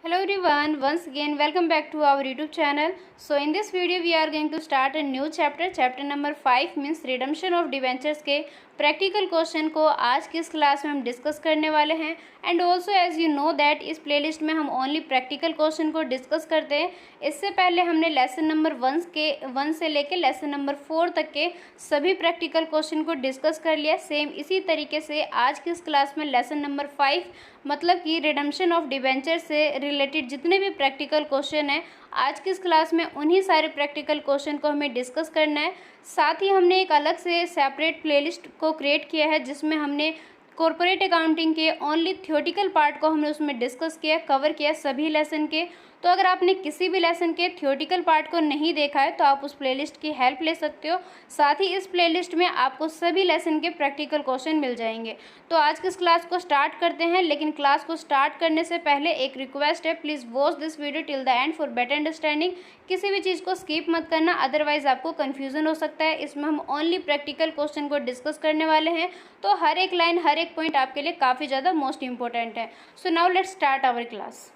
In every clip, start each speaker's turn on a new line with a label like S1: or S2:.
S1: Hello everyone, once again welcome back to our YouTube channel. So in this video we are going to start a new chapter number 5 means redemption of debentures के practical question को आज की इस class में हम discuss करने वाले हैं। And also as you know that इस प्लेलिस्ट में हम ओनली प्रैक्टिकल क्वेश्चन को डिस्कस करते हैं। इससे पहले हमने लेसन नंबर 1 से लेकर लेसन नंबर 4 तक के सभी प्रैक्टिकल क्वेश्चन को डिस्कस कर लिया। सेम इसी तरीके से आज की इस क्लास में लेसन नंबर 5 मतलब कि रिडम्पशन ऑफ डिबेंचर से रिलेटेड जितने भी प्रैक्टिकल क्वेश्चन हैं आज की इस क्लास में उन्हीं सारे प्रैक्टिकल क्वेश्चन को हमें डिस्कस करना है। साथ ही हमने एक अलग से सेपरेट प्लेलिस्ट को क्रिएट किया है जिसमें हमने कॉर्पोरेट अकाउंटिंग के ओनली थ्योरेटिकल पार्ट को हमने उसमें डिस्कस किया, कवर किया सभी लेसन के। तो अगर आपने किसी भी लेसन के थ्योरेटिकल पार्ट को नहीं देखा है तो आप उस प्लेलिस्ट की हेल्प ले सकते हो। साथ ही इस प्लेलिस्ट में आपको सभी लेसन के प्रैक्टिकल क्वेश्चन मिल जाएंगे। तो आज की इस क्लास को स्टार्ट करते हैं, लेकिन क्लास को स्टार्ट करने से पहले एक रिक्वेस्ट है, please watch this video till the end for better understanding. किसी भी चीज़ को स्किप मत करना, अदरवाइज आपको कन्फ्यूजन हो सकता है। इसमें हम ओनली प्रैक्टिकल क्वेश्चन को डिस्कस करने वाले हैं, तो हर एक लाइन हर एक पॉइंट आपके लिए काफ़ी ज़्यादा मोस्ट इंपॉर्टेंट है। So now let's start our class.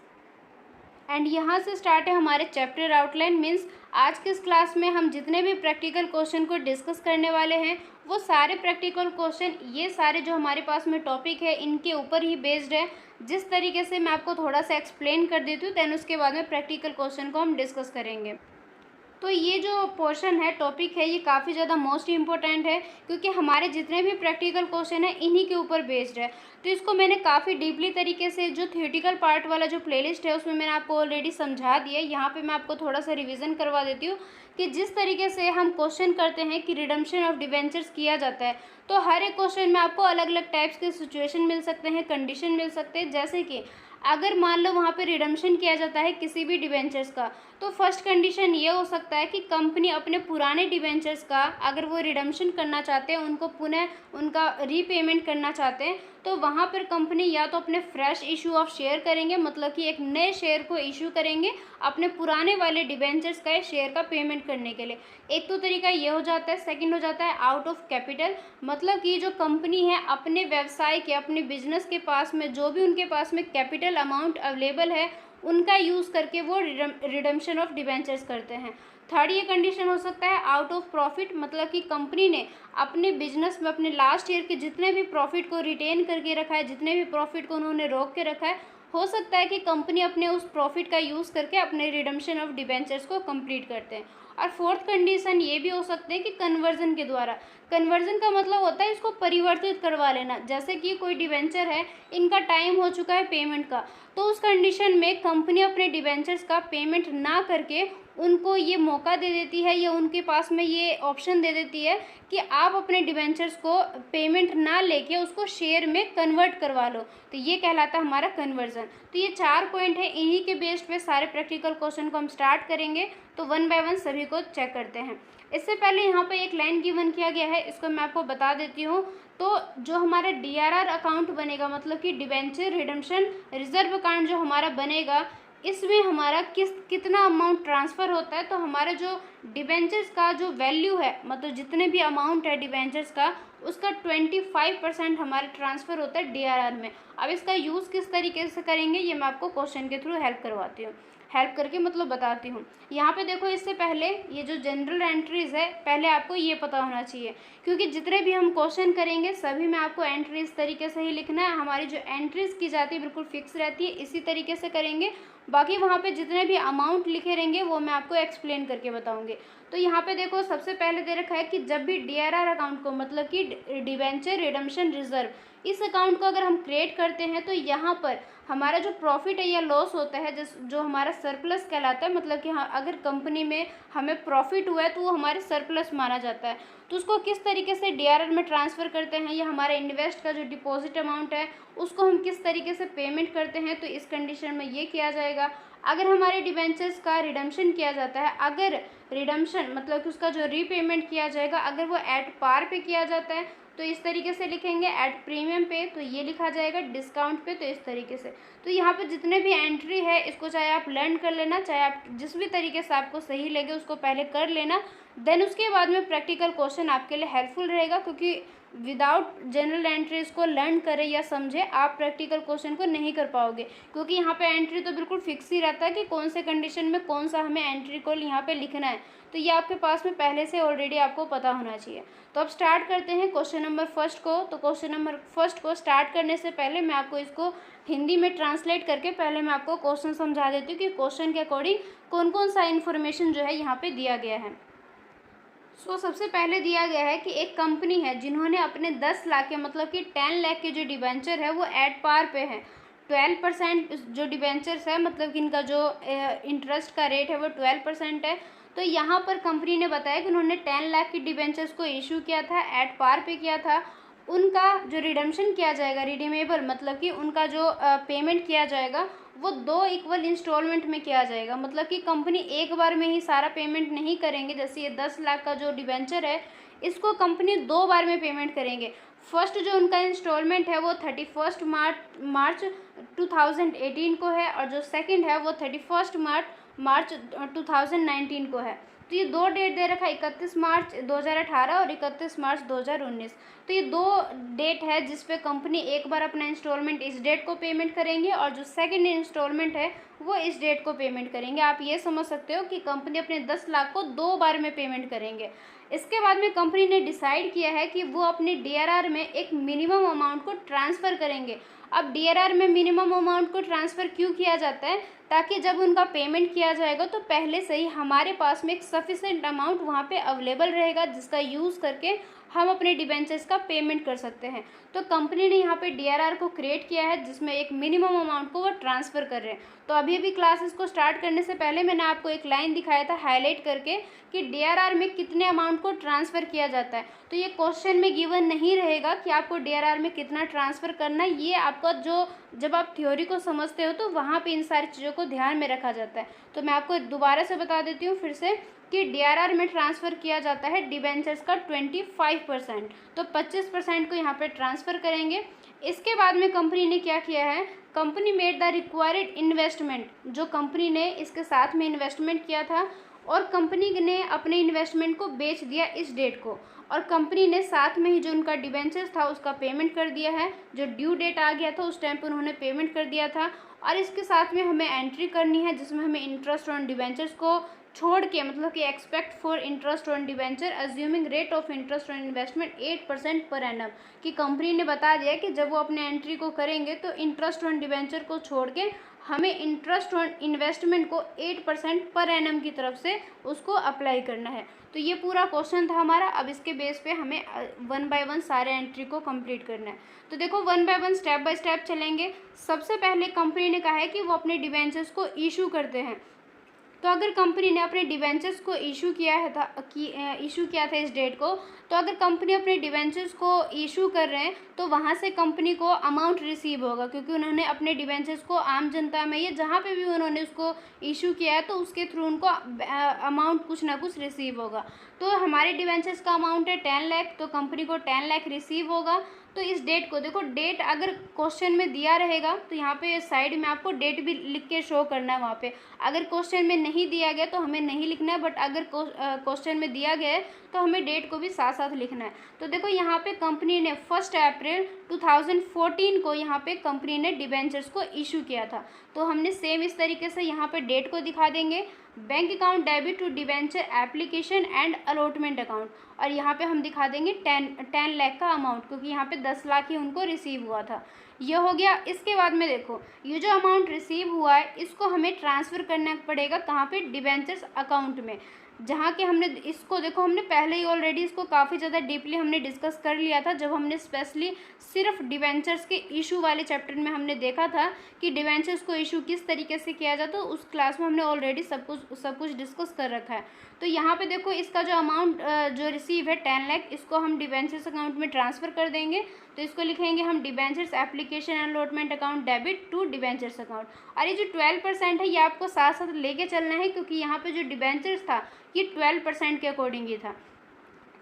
S1: And यहाँ से स्टार्ट है हमारे चैप्टर आउटलाइन। मीन्स आज के इस क्लास में हम जितने भी प्रैक्टिकल क्वेश्चन को डिस्कस करने वाले हैं वो सारे प्रैक्टिकल क्वेश्चन ये सारे जो हमारे पास में टॉपिक है इनके ऊपर ही बेस्ड है। जिस तरीके से मैं आपको थोड़ा सा एक्सप्लेन कर देती हूँ दैन उसके बाद में प्रैक्टिकल क्वेश्चन को हम डिस्कस करेंगे। तो ये जो पोर्शन है, टॉपिक है, ये काफ़ी ज़्यादा मोस्ट इम्पोर्टेंट है क्योंकि हमारे जितने भी प्रैक्टिकल क्वेश्चन है इन्हीं के ऊपर बेस्ड है। तो इसको मैंने काफ़ी डीपली तरीके से जो थ्योरेटिकल पार्ट वाला जो प्लेलिस्ट है उसमें मैंने आपको ऑलरेडी समझा दिया है। यहाँ पे मैं आपको थोड़ा सा रिवीजन करवा देती हूँ कि जिस तरीके से हम क्वेश्चन करते हैं कि रिडम्पशन ऑफ डिबेंचर्स किया जाता है, तो हर एक क्वेश्चन में आपको अलग अलग टाइप्स के सिचुएशन मिल सकते हैं, कंडीशन मिल सकते हैं। जैसे कि अगर मान लो वहाँ पे रिडम्पशन किया जाता है किसी भी डिबेंचर्स का, तो फर्स्ट कंडीशन ये हो सकता है कि कंपनी अपने पुराने डिबेंचर्स का अगर वो रिडम्पशन करना चाहते हैं, उनको पुनः उनका रीपेमेंट करना चाहते हैं, तो वहाँ पर कंपनी या तो अपने फ्रेश इशू ऑफ शेयर करेंगे, मतलब कि एक नए शेयर को इशू करेंगे अपने पुराने वाले डिबेंचर्स का शेयर का पेमेंट करने के लिए। एक तो तरीका ये हो जाता है। सेकंड हो जाता है आउट ऑफ कैपिटल, मतलब कि जो कंपनी है अपने व्यवसाय के अपने बिजनेस के पास में जो भी उनके पास में कैपिटल अमाउंट अवेलेबल है उनका यूज़ करके वो रिडम्पशन ऑफ डिबेंचर्स करते हैं। थर्ड ये कंडीशन हो सकता है आउट ऑफ प्रॉफिट, मतलब कि कंपनी ने अपने बिजनेस में अपने लास्ट ईयर के जितने भी प्रॉफिट को रिटेन करके रखा है, जितने भी प्रॉफिट को उन्होंने रोक के रखा है, हो सकता है कि कंपनी अपने उस प्रॉफिट का यूज़ करके अपने रिडम्पशन ऑफ डिबेंचर्स को कंप्लीट करते हैं। और फोर्थ कंडीशन ये भी हो सकते हैं कि कन्वर्जन के द्वारा। कन्वर्जन का मतलब होता है इसको परिवर्तित करवा लेना। जैसे कि कोई डिबेंचर है, इनका टाइम हो चुका है पेमेंट का, तो उस कंडीशन में कंपनी अपने डिबेंचर्स का पेमेंट ना करके उनको ये मौका दे देती है या उनके पास में ये ऑप्शन दे देती है कि आप अपने डिबेंचर्स को पेमेंट ना लेके उसको शेयर में कन्वर्ट करवा लो। तो ये कहलाता है हमारा कन्वर्जन। तो ये 4 पॉइंट है, इन्हीं के बेस्ड पे सारे प्रैक्टिकल क्वेश्चन को हम स्टार्ट करेंगे। तो 1 बाय 1 सभी को चेक करते हैं। इससे पहले यहाँ पे एक लाइन गिवन किया गया है, इसको मैं आपको बता देती हूँ। तो जो हमारा DRR अकाउंट बनेगा, मतलब कि डिबेंचर रिडम्पशन रिजर्व अकाउंट जो हमारा बनेगा, इसमें हमारा कितना अमाउंट ट्रांसफ़र होता है। तो हमारा जो डिबेंचर्स का जो वैल्यू है, मतलब जितने भी अमाउंट है डिबेंचर्स का, उसका 25% हमारा ट्रांसफ़र होता है DRR में। अब इसका यूज़ किस तरीके से करेंगे ये मैं आपको क्वेश्चन के थ्रू हेल्प करवाती हूँ, हेल्प करके मतलब बताती हूँ। यहाँ पे देखो, इससे पहले ये जो जनरल एंट्रीज़ है पहले आपको ये पता होना चाहिए, क्योंकि जितने भी हम क्वेश्चन करेंगे सभी में आपको एंट्री इस तरीके से ही लिखना है। हमारी जो एंट्रीज़ की जाती है बिल्कुल फिक्स रहती है, इसी तरीके से करेंगे। बाकी वहाँ पे जितने भी अमाउंट लिखे रहेंगे वो मैं आपको एक्सप्लेन करके बताऊँगी। तो यहाँ पे देखो, सबसे पहले दे रखा है कि जब भी DRR अकाउंट को, मतलब कि डिबेंचर रिडम्पशन रिजर्व, इस अकाउंट को अगर हम क्रिएट करते हैं तो यहाँ पर हमारा जो प्रॉफिट है या लॉस होता है, जो हमारा सरप्लस कहलाता है, मतलब कि हाँ अगर कंपनी में हमें प्रॉफिट हुआ है तो वो हमारे सरप्लस माना जाता है। तो उसको किस तरीके से DRR में ट्रांसफ़र करते हैं, या हमारे इन्वेस्ट का जो डिपॉजिट अमाउंट है उसको हम किस तरीके से पेमेंट करते हैं, तो इस कंडीशन में ये किया जाएगा। अगर हमारे डिबेंचर्स का रिडम्पशन किया जाता है, अगर रिडम्पशन मतलब कि उसका जो रीपेमेंट किया जाएगा अगर वो एट पार पे किया जाता है तो इस तरीके से लिखेंगे, एट प्रीमियम पे तो ये लिखा जाएगा, डिस्काउंट पे तो इस तरीके से। तो यहाँ पे जितने भी एंट्री है इसको चाहे आप लर्न कर लेना, चाहे आप जिस भी तरीके से आपको सही लगे उसको पहले कर लेना, देन उसके बाद में प्रैक्टिकल क्वेश्चन आपके लिए हेल्पफुल रहेगा, क्योंकि विदाउट जनरल एंट्रीज को लर्न करें या समझें आप प्रैक्टिकल क्वेश्चन को नहीं कर पाओगे, क्योंकि यहाँ पे एंट्री तो बिल्कुल फिक्स ही रहता है कि कौन से कंडीशन में कौन सा हमें एंट्री को यहाँ पे लिखना है। तो ये आपके पास में पहले से ऑलरेडी आपको पता होना चाहिए। तो अब स्टार्ट करते हैं क्वेश्चन नंबर फर्स्ट को। तो क्वेश्चन नंबर फर्स्ट को स्टार्ट करने से पहले मैं आपको इसको हिंदी में ट्रांसलेट करके पहले मैं आपको क्वेश्चन समझा देती हूँ कि क्वेश्चन के अकॉर्डिंग कौन कौन सा इन्फॉर्मेशन जो है यहाँ पे दिया गया है। सबसे पहले दिया गया है कि एक कंपनी है जिन्होंने अपने 10 लाख के मतलब कि 10 लाख के जो डिबेंचर है वो एट पार पे है। 12% जो डिबेंचर्स है मतलब कि इनका जो इंटरेस्ट का रेट है वो 12% है। तो यहाँ पर कंपनी ने बताया कि उन्होंने 10 लाख की डिबेंचर्स को इशू किया था, एट पार पे किया था। उनका जो रिडम्पशन किया जाएगा, रिडीमेबल मतलब कि उनका जो पेमेंट किया जाएगा वो 2 इक्वल इंस्टॉलमेंट में किया जाएगा। मतलब कि कंपनी एक बार में ही सारा पेमेंट नहीं करेंगे। जैसे ये 10 लाख का जो डिबेंचर है इसको कंपनी 2 बार में पेमेंट करेंगे। फर्स्ट जो उनका इंस्टॉलमेंट है वो 31 मार्च 2018 को है और जो सेकंड है वो 31 मार्च 2019 को है। तो ये 2 डेट दे रखा है, 31 मार्च 2018 और 31 मार्च 2019। तो ये 2 डेट है जिस पे कंपनी एक बार अपना इंस्टॉलमेंट इस डेट को पेमेंट करेंगे और जो सेकंड इंस्टॉलमेंट है वो इस डेट को पेमेंट करेंगे। आप ये समझ सकते हो कि कंपनी अपने 10 लाख को 2 बार में पेमेंट करेंगे। इसके बाद में कंपनी ने डिसाइड किया है कि वो अपने DRR में एक मिनिमम अमाउंट को ट्रांसफ़र करेंगे। अब DRR में मिनिमम अमाउंट को ट्रांसफ़र क्यों किया जाता है? ताकि जब उनका पेमेंट किया जाएगा तो पहले से ही हमारे पास में एक सफिशेंट अमाउंट वहाँ पे अवेलेबल रहेगा जिसका यूज़ करके हम अपने डिबेंचर्स का पेमेंट कर सकते हैं। तो कंपनी ने यहाँ पे DRR को क्रिएट किया है जिसमें एक मिनिमम अमाउंट को वो ट्रांसफ़र कर रहे हैं। तो अभी भी क्लासेस को स्टार्ट करने से पहले मैंने आपको एक लाइन दिखाया था हाईलाइट करके कि DRR में कितने अमाउंट को ट्रांसफ़र किया जाता है। तो ये क्वेश्चन में गिवन नहीं रहेगा कि आपको DRR में कितना ट्रांसफ़र करना है। ये आपका जो जब आप थ्योरी को समझते हो तो वहाँ पे इन सारी चीज़ों को ध्यान में रखा जाता है। तो मैं आपको दोबारा से बता देती हूँ फिर से कि DRR में ट्रांसफ़र किया जाता है डिबेंचर्स का 25%। तो 25% को यहाँ पे ट्रांसफ़र करेंगे। इसके बाद में कंपनी ने क्या किया है, company made the required investment, जो कंपनी ने इसके साथ में इन्वेस्टमेंट किया था और कंपनी ने अपने इन्वेस्टमेंट को बेच दिया इस डेट को और कंपनी ने साथ में ही जो उनका डिबेंचर्स था उसका पेमेंट कर दिया है। जो ड्यू डेट आ गया था उस टाइम पर उन्होंने पेमेंट कर दिया था और इसके साथ में हमें एंट्री करनी है जिसमें हमें इंटरेस्ट ऑन डिबेंचर्स को छोड़ के मतलब कि expect for interest on debenture assuming rate of interest on investment 8% per annum, कि कंपनी ने बता दिया कि जब वो अपने एंट्री को करेंगे तो इंटरेस्ट ऑन डिबेंचर को छोड़ के हमें इंटरेस्ट ऑन इन्वेस्टमेंट को 8% पर एनम की तरफ से उसको अप्लाई करना है। तो ये पूरा क्वेश्चन था हमारा। अब इसके बेस पे हमें 1 बाय 1 सारे एंट्री को कंप्लीट करना है। तो देखो 1 बाय 1 स्टेप बाय स्टेप चलेंगे। सबसे पहले कंपनी ने कहा है कि वो अपने डिबेंचर्स को इशू करते हैं। तो अगर कंपनी ने अपने डिबेंचर्स को इशू किया था इस डेट को, तो अगर कंपनी अपने डिबेंचर्स को इशू कर रहे हैं तो वहाँ से कंपनी को अमाउंट रिसीव होगा, क्योंकि उन्होंने अपने डिबेंचर्स को आम जनता में या जहाँ पे भी उन्होंने उसको इशू किया है तो उसके थ्रू उनको अमाउंट कुछ ना कुछ रिसीव होगा। तो हमारे डिबेंचर्स का अमाउंट है 10 लाख, तो कंपनी को 10 लाख रिसीव होगा। तो इस डेट को देखो, डेट अगर क्वेश्चन में दिया रहेगा तो यहाँ पे साइड में आपको डेट भी लिख के शो करना है वहाँ पे। अगर क्वेश्चन में नहीं दिया गया तो हमें नहीं लिखना है, बट अगर क्वेश्चन में दिया गया है तो हमें डेट को भी साथ साथ लिखना है। तो देखो यहाँ पे कंपनी ने 1 अप्रैल 2014 को यहाँ पे कंपनी ने डिबेंचर्स को इशू किया था। तो हमने सेम इस तरीके से यहाँ पे डेट को दिखा देंगे, bank account debit to debenture application and allotment account, और यहाँ पे हम दिखा देंगे 10 लाख का अमाउंट, क्योंकि यहाँ पे 10 लाख ही उनको रिसीव हुआ था। ये हो गया। इसके बाद में देखो ये जो अमाउंट रिसीव हुआ है इसको हमें ट्रांसफ़र करना पड़ेगा कहाँ पे, डिबेंचर्स अकाउंट में, जहाँ के हमने इसको देखो हमने पहले ही ऑलरेडी इसको काफ़ी ज़्यादा डीपली हमने डिस्कस कर लिया था जब हमने स्पेशली सिर्फ डिबेंचर्स के इशू वाले चैप्टर में हमने देखा था कि डिबेंचर्स को इशू किस तरीके से किया जाता है। तो उस क्लास में हमने ऑलरेडी सब कुछ डिस्कस कर रखा है। तो यहाँ पे देखो इसका जो अमाउंट जो रिसीव है 10 लाख, इसको हम डिबेंचर्स अकाउंट में ट्रांसफ़र कर देंगे। तो इसको लिखेंगे हम debentures application and allotment account debit to debentures account. और ये जो 12% है ये आपको साथ साथ लेके चलना है, क्योंकि यहाँ पे जो डिबेंचर्स था ये 12% के अकॉर्डिंग ही था।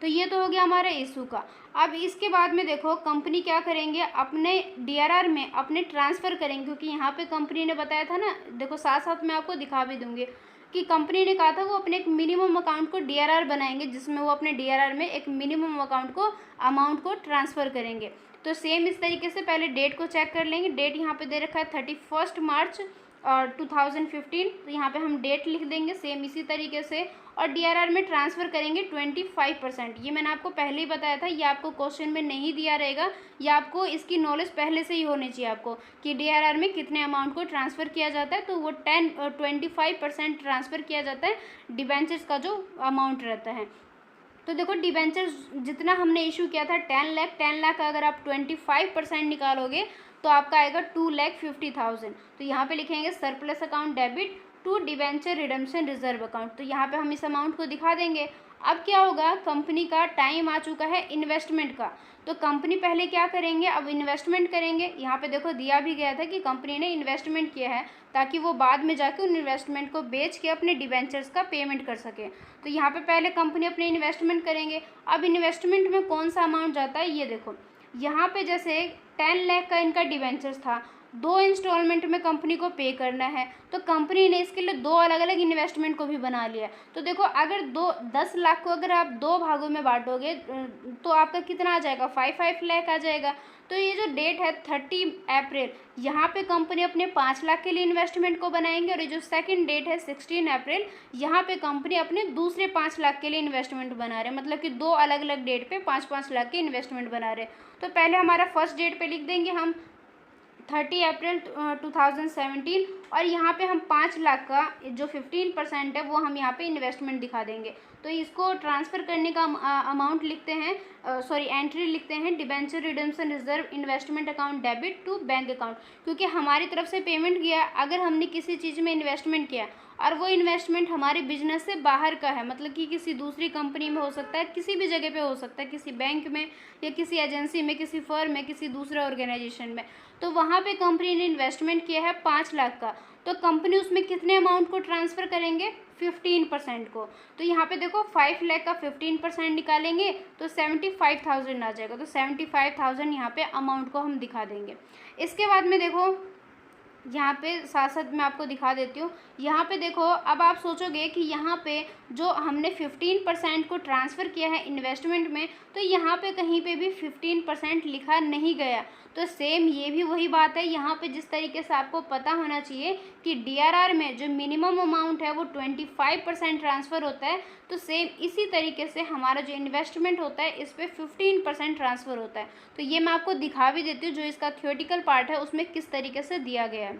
S1: तो ये तो हो गया हमारा इशू का। अब इसके बाद में देखो कंपनी क्या करेंगे, अपने DRR में अपने ट्रांसफ़र करेंगे, क्योंकि यहाँ पे कंपनी ने बताया था ना, देखो साथ साथ मैं आपको दिखा भी दूँगी। कि कंपनी ने कहा था वो अपने एक मिनिमम अकाउंट को डीआरआर बनाएंगे, जिसमें वो अपने डीआरआर में एक मिनिमम अकाउंट को अमाउंट को ट्रांसफ़र करेंगे। तो सेम इस तरीके से पहले डेट को चेक कर लेंगे। डेट यहाँ पे दे रखा है 31 मार्च और 2015, तो यहाँ पे हम डेट लिख देंगे सेम इसी तरीके से। और डीआरआर में ट्रांसफ़र करेंगे 25%। ये मैंने आपको पहले ही बताया था, ये आपको क्वेश्चन में नहीं दिया रहेगा, या आपको इसकी नॉलेज पहले से ही होनी चाहिए आपको कि डीआरआर में कितने अमाउंट को ट्रांसफ़र किया जाता है। तो वो 25% ट्रांसफ़र किया जाता है डिबेंचर्स का जो अमाउंट रहता है। तो देखो डिबेंचर्स जितना हमने इशू किया था 10 लाख का अगर आप 25% निकालोगे तो आपका आएगा 2,50,000। तो यहाँ पे लिखेंगे surplus account debit to debenture redemption reserve account. तो यहाँ पे हम इस अमाउंट को दिखा देंगे। अब क्या होगा, कंपनी का टाइम आ चुका है इन्वेस्टमेंट का। तो कंपनी पहले क्या करेंगे, अब इन्वेस्टमेंट करेंगे। यहाँ पे देखो दिया भी गया था कि कंपनी ने इन्वेस्टमेंट किया है ताकि वो बाद में जाके उन इन्वेस्टमेंट को बेच के अपने डिबेंचर्स का पेमेंट कर सके। तो यहाँ पे पहले कंपनी अपने इन्वेस्टमेंट करेंगे। अब इन्वेस्टमेंट में कौन सा अमाउंट जाता है, ये देखो यहाँ पे जैसे 10 लाख का इनका डिबेंचर्स था, 2 इंस्टॉलमेंट में कंपनी को पे करना है। तो कंपनी ने इसके लिए 2 अलग अलग इन्वेस्टमेंट को भी बना लिया। तो देखो अगर 10 लाख को अगर आप 2 भागों में बांटोगे तो आपका कितना आ जाएगा, 5 लाख आ जाएगा। तो ये जो डेट है 30 अप्रैल, यहाँ पे कंपनी अपने 5 लाख के लिए इन्वेस्टमेंट को बनाएंगे। और ये जो सेकंड डेट है 16 अप्रैल, यहाँ पे कंपनी अपने दूसरे 5 लाख के लिए इन्वेस्टमेंट बना रहे हैं। मतलब कि 2 अलग अलग डेट पे 5-5 लाख के इन्वेस्टमेंट बना रहे हैं। तो पहले हमारा फर्स्ट डेट पे लिख देंगे हम 30 अप्रैल 2017, और यहाँ पे हम 5 लाख का जो 15% है वो हम यहाँ पे इन्वेस्टमेंट दिखा देंगे। तो इसको ट्रांसफ़र करने का अमाउंट लिखते हैं, एंट्री लिखते हैं debenture redemption reserve investment account debit to bank account. क्योंकि हमारी तरफ से पेमेंट किया, अगर हमने किसी चीज़ में इन्वेस्टमेंट किया और वो इन्वेस्टमेंट हमारे बिजनेस से बाहर का है, मतलब कि किसी दूसरी कंपनी में हो सकता है, किसी भी जगह पे हो सकता है, किसी बैंक में या किसी एजेंसी में, किसी फर्म में, किसी दूसरे ऑर्गेनाइजेशन में, तो वहाँ पे कंपनी ने इन्वेस्टमेंट किया है 5 लाख का। तो कंपनी उसमें कितने अमाउंट को ट्रांसफ़र करेंगे, 15% को। तो यहाँ पे देखो 5 लाख का 15% निकालेंगे तो 75,000 आ जाएगा। तो 75,000 यहाँ पे अमाउंट को हम दिखा देंगे। इसके बाद में देखो यहाँ पे साथ साथ मैं आपको दिखा देती हूँ। यहाँ पे देखो अब आप सोचोगे कि यहाँ पे जो हमने 15% को ट्रांसफ़र किया है इन्वेस्टमेंट में, तो यहाँ पे कहीं पे भी 15% लिखा नहीं गया। तो सेम ये भी वही बात है, यहाँ पे जिस तरीके से आपको पता होना चाहिए कि डीआरआर में जो मिनिमम अमाउंट है वो 25% ट्रांसफ़र होता है, तो सेम इसी तरीके से हमारा जो इन्वेस्टमेंट होता है इस पर 15% ट्रांसफ़र होता है। तो ये मैं आपको दिखा भी देती हूँ, जो इसका थ्योरेटिकल पार्ट है उसमें किस तरीके से दिया गया है।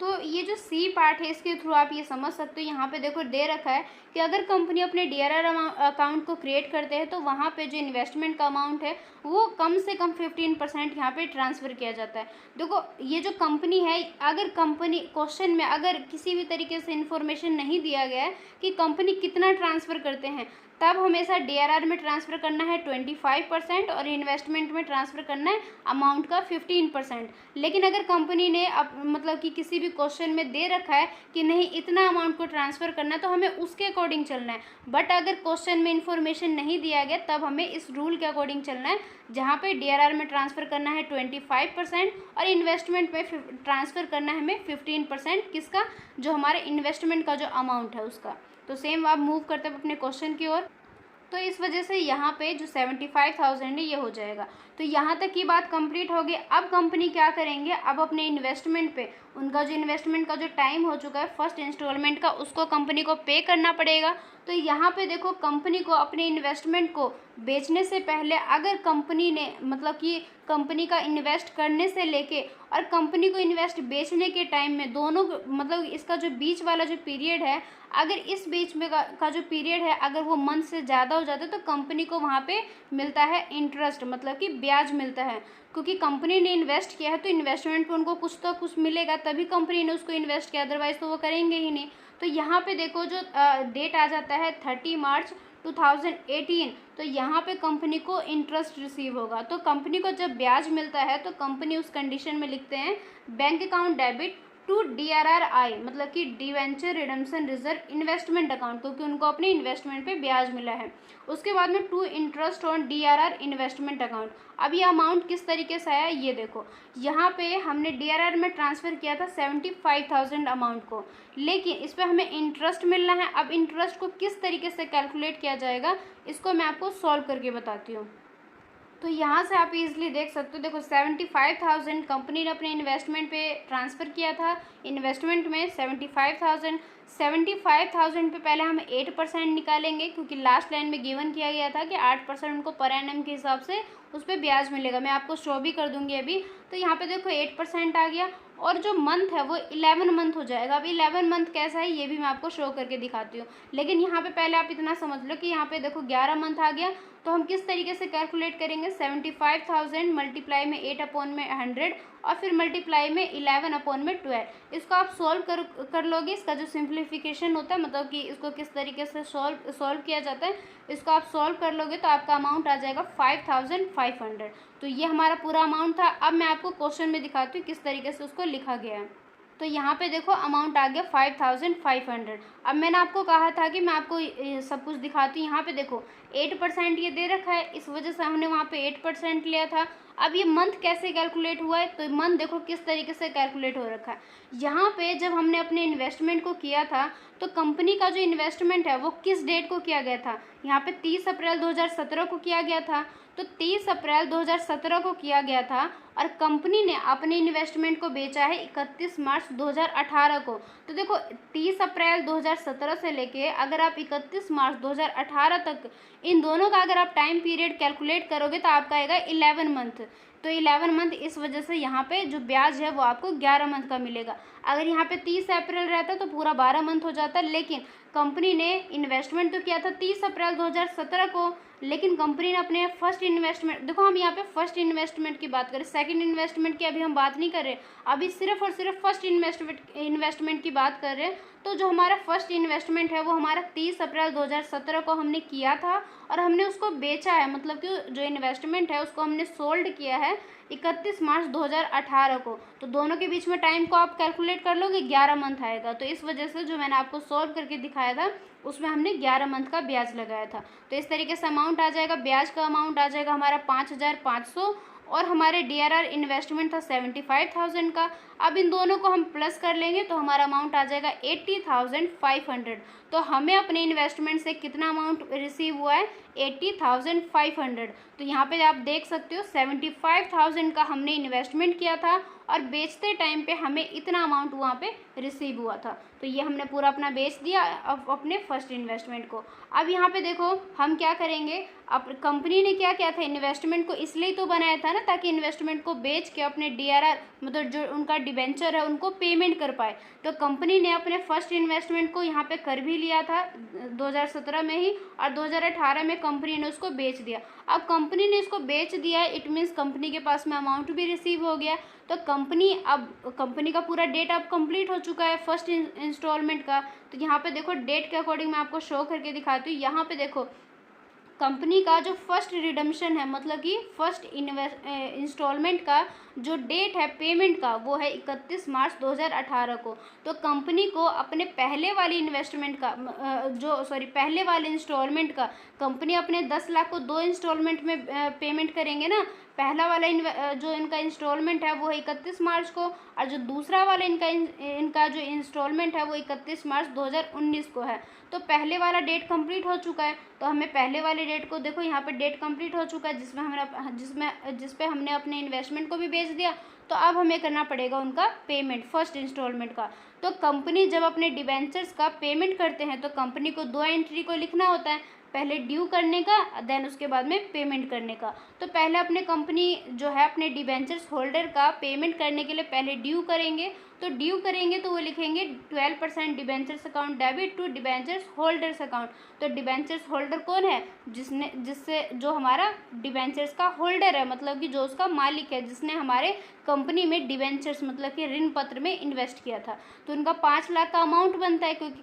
S1: तो ये जो सी पार्ट है इसके थ्रू आप ये समझ सकते हो। यहाँ पे देखो दे रखा है कि अगर कंपनी अपने डीआरआर अकाउंट को क्रिएट करते हैं तो वहाँ पे जो इन्वेस्टमेंट का अमाउंट है वो कम से कम 15% यहाँ पे ट्रांसफ़र किया जाता है। देखो ये जो कंपनी है, अगर कंपनी क्वेश्चन में अगर किसी भी तरीके से इन्फॉर्मेशन नहीं दिया गया है कि कंपनी कितना ट्रांसफ़र करते हैं, तब हमेशा डीआरआर में ट्रांसफ़र करना है 25% और इन्वेस्टमेंट में ट्रांसफ़र करना है अमाउंट का 15%। लेकिन अगर कंपनी ने मतलब कि किसी भी क्वेश्चन में दे रखा है कि नहीं इतना अमाउंट को ट्रांसफ़र करना है, तो हमें उसके अकॉर्डिंग चलना है। बट अगर क्वेश्चन में इन्फॉर्मेशन नहीं दिया गया तब हमें इस रूल के अकॉर्डिंग चलना है, जहाँ पे डीआरआर में ट्रांसफ़र करना है 25% और इन्वेस्टमेंट में ट्रांसफ़र करना है हमें 15%, किसका, जो हमारे इन्वेस्टमेंट का जो अमाउंट है उसका। तो सेम आप मूव करते हैं अपने क्वेश्चन की ओर। तो इस वजह से यहाँ पे जो 75,000 है ये हो जाएगा। तो यहाँ तक की बात कंप्लीट होगी। अब कंपनी क्या करेंगे, अब अपने इन्वेस्टमेंट पे उनका जो इन्वेस्टमेंट का जो टाइम हो चुका है फर्स्ट इंस्टॉलमेंट का, उसको कंपनी को पे करना पड़ेगा। तो यहाँ पे देखो कंपनी को अपने इन्वेस्टमेंट को बेचने से पहले अगर कंपनी ने मतलब कि कंपनी का इन्वेस्ट करने से लेके और कंपनी को इन्वेस्ट बेचने के टाइम में दोनों मतलब इसका जो बीच वाला जो पीरियड है, अगर इस बीच में का जो पीरियड है अगर वो मंथ से ज़्यादा हो जाता है तो कंपनी को वहाँ पे मिलता है इंटरेस्ट, मतलब कि ब्याज मिलता है। क्योंकि कंपनी ने इन्वेस्ट किया है तो इन्वेस्टमेंट पे उनको कुछ तो कुछ मिलेगा, तभी कंपनी ने उसको इन्वेस्ट किया, अदरवाइज़ तो वो करेंगे ही नहीं। तो यहाँ पे देखो जो डेट आ जाता है 30 मार्च 2018, तो यहाँ पे कंपनी को इंटरेस्ट रिसीव होगा। तो कंपनी को जब ब्याज मिलता है तो कंपनी उस कंडीशन में लिखते हैं bank account debit to DRRI मतलब कि debenture redemption reserve investment account, क्योंकि उनको अपने इन्वेस्टमेंट पे ब्याज मिला है। उसके बाद में to interest on DRR investment account. अब ये अमाउंट किस तरीके से आया ये देखो, यहाँ पे हमने DRR में ट्रांसफ़र किया था 75,000 अमाउंट को, लेकिन इस पर हमें इंटरेस्ट मिलना है। अब इंटरेस्ट को किस तरीके से कैलकुलेट किया जाएगा इसको मैं आपको सॉल्व करके बताती हूँ। तो यहाँ से आप इजीली देख सकते हो, देखो 75,000 कंपनी ने अपने इन्वेस्टमेंट पे ट्रांसफ़र किया था। इन्वेस्टमेंट में 75,000 पे पहले हम 8% निकालेंगे, क्योंकि लास्ट लाइन में गिवन किया गया था कि 8% उनको पर एनम के हिसाब से उस पर ब्याज मिलेगा। मैं आपको शो भी कर दूंगी अभी। तो यहाँ पे देखो 8% आ गया, और जो मंथ है वो 11 मंथ हो जाएगा। अब 11 मंथ कैसा है ये भी मैं आपको शो करके दिखाती हूँ, लेकिन यहाँ पे पहले आप इतना समझ लो कि यहाँ पे देखो 11 मंथ आ गया। तो हम किस तरीके से कैलकुलेट करेंगे, 75,000 मल्टीप्लाई में 8/100 और फिर मल्टीप्लाई में 11/12। इसको आप सॉल्व कर लोगे। इसका जो सिंप्लीफिकेशन होता है, मतलब कि इसको किस तरीके से सॉल्व किया जाता है, इसको आप सॉल्व कर लोगे तो आपका अमाउंट आ जाएगा 5,500। तो ये हमारा पूरा अमाउंट था। अब मैं आपको क्वेश्चन में दिखाती हूँ किस तरीके से उसको लिखा गया है। तो यहाँ पे देखो अमाउंट आ गया 5,500। अब मैंने आपको कहा था कि मैं आपको सब कुछ दिखाती हूँ। यहाँ पे देखो 8% ये दे रखा है, इस वजह से हमने वहाँ पे 8% लिया था। अब ये मंथ कैसे कैलकुलेट हुआ है, तो मंथ देखो किस तरीके से कैलकुलेट हो रखा है। यहाँ पे जब हमने अपने इन्वेस्टमेंट को किया था तो कंपनी का जो इन्वेस्टमेंट है वो किस डेट को किया गया था, यहाँ पे 30 अप्रैल 2017 को किया गया था। तो 30 अप्रैल 2017 को किया गया था, और कंपनी ने अपने इन्वेस्टमेंट को बेचा है 31 मार्च 2018 को। तो देखो 30 अप्रैल 2017 से लेके अगर आप 31 मार्च 2018 तक इन दोनों का अगर आप टाइम पीरियड कैलकुलेट करोगे तो आपका आएगा 11 मंथ। तो 11 मंथ, इस वजह से यहाँ पे जो ब्याज है वो आपको 11 मंथ का मिलेगा। अगर यहाँ पे 30 अप्रैल रहता तो पूरा 12 मंथ हो जाता, लेकिन कंपनी ने इन्वेस्टमेंट तो किया था 30 अप्रैल 2017 को, लेकिन कंपनी ने अपने फर्स्ट इन्वेस्टमेंट, देखो हम यहाँ पे फर्स्ट इन्वेस्टमेंट की बात करें, सेकंड इन्वेस्टमेंट की अभी हम बात नहीं कर रहे, अभी सिर्फ और सिर्फ फर्स्ट इन्वेस्टमेंट की बात कर रहे हैं। तो जो हमारा फर्स्ट इन्वेस्टमेंट है वो हमारा 30 अप्रैल 2017 को हमने किया था, और हमने उसको बेचा है, मतलब कि जो इन्वेस्टमेंट है उसको हमने सोल्ड किया है 31 मार्च 2018 को। तो दोनों के बीच में टाइम को आप कैलकुलेट कर लोगे, 11 मंथ आएगा। तो इस वजह से जो मैंने आपको सॉल्व करके दिखाया था उसमें हमने 11 मंथ का ब्याज लगाया था। तो इस तरीके से अमाउंट आ जाएगा, ब्याज का अमाउंट आ जाएगा हमारा 5,500, और हमारे DRR इन्वेस्टमेंट था 75,000 का। अब इन दोनों को हम प्लस कर लेंगे तो हमारा अमाउंट आ जाएगा 80,500। तो हमें अपने इन्वेस्टमेंट से कितना अमाउंट रिसीव हुआ है, 80,500। तो यहाँ पे आप देख सकते हो 75,000 का हमने इन्वेस्टमेंट किया था, और बेचते टाइम पे हमें इतना अमाउंट वहाँ पे रिसीव हुआ था। तो ये हमने पूरा अपना बेच दिया अपने फर्स्ट इन्वेस्टमेंट को। अब यहाँ पे देखो हम क्या करेंगे, अब कंपनी ने क्या किया था, इन्वेस्टमेंट को इसलिए तो बनाया था ना ताकि इन्वेस्टमेंट को बेच के अपने DRR मतलब जो उनका डिबेंचर है उनको पेमेंट कर पाए। तो कंपनी ने अपने फर्स्ट इन्वेस्टमेंट को यहाँ पे कर भी लिया था 2017 में ही, और 2018 में कंपनी ने उसको बेच दिया। अब कंपनी ने इसको बेच दिया, इट मीन्स कंपनी के पास में अमाउंट भी रिसीव हो गया। तो कंपनी का पूरा डेट अब कंप्लीट हो चुका है फर्स्ट इंस्टॉलमेंट का। तो यहाँ पे देखो डेट के अकॉर्डिंग मैं आपको शो करके दिखाती हूँ। यहाँ पे देखो कंपनी का जो फर्स्ट रिडम्पशन है, मतलब कि फर्स्ट इंस्टॉलमेंट का जो डेट है पेमेंट का वो है 31 मार्च 2018 को। तो कंपनी को अपने पहले वाले इन्वेस्टमेंट का पहले वाले इंस्टॉलमेंट का कंपनी अपने 10 लाख को 2 इंस्टॉलमेंट में पेमेंट करेंगे ना। पहला वाला जो इनका इंस्टॉलमेंट है वो है 31 मार्च को, और जो दूसरा वाला इनका जो इंस्टॉलमेंट है वो 31 मार्च 2019 को है। तो पहले वाला डेट कंप्लीट हो चुका है, तो हमें पहले वाले डेट को देखो यहाँ पे डेट कंप्लीट हो चुका है जिस पे हमने अपने इन्वेस्टमेंट को भी बेच दिया। तो अब हमें करना पड़ेगा उनका पेमेंट फर्स्ट इंस्टॉलमेंट का। तो कंपनी जब अपने डिबेंचर्स का पेमेंट करते हैं तो कंपनी को 2 एंट्री को लिखना होता है, पहले ड्यू करने का देन उसके बाद में पेमेंट करने का। तो पहले अपने कंपनी जो है अपने डिबेंचर्स होल्डर का पेमेंट करने के लिए पहले ड्यू करेंगे। तो ड्यू करेंगे तो वो लिखेंगे 12% debentures account debit to debentures holders account. तो डिबेंचर्स होल्डर कौन है, जिससे जो हमारा डिबेंचर्स का होल्डर है, मतलब कि जो उसका मालिक है, जिसने हमारे कंपनी में डिबेंचर्स मतलब कि ऋण पत्र में इन्वेस्ट किया था। तो उनका 5 लाख का अमाउंट बनता है, क्योंकि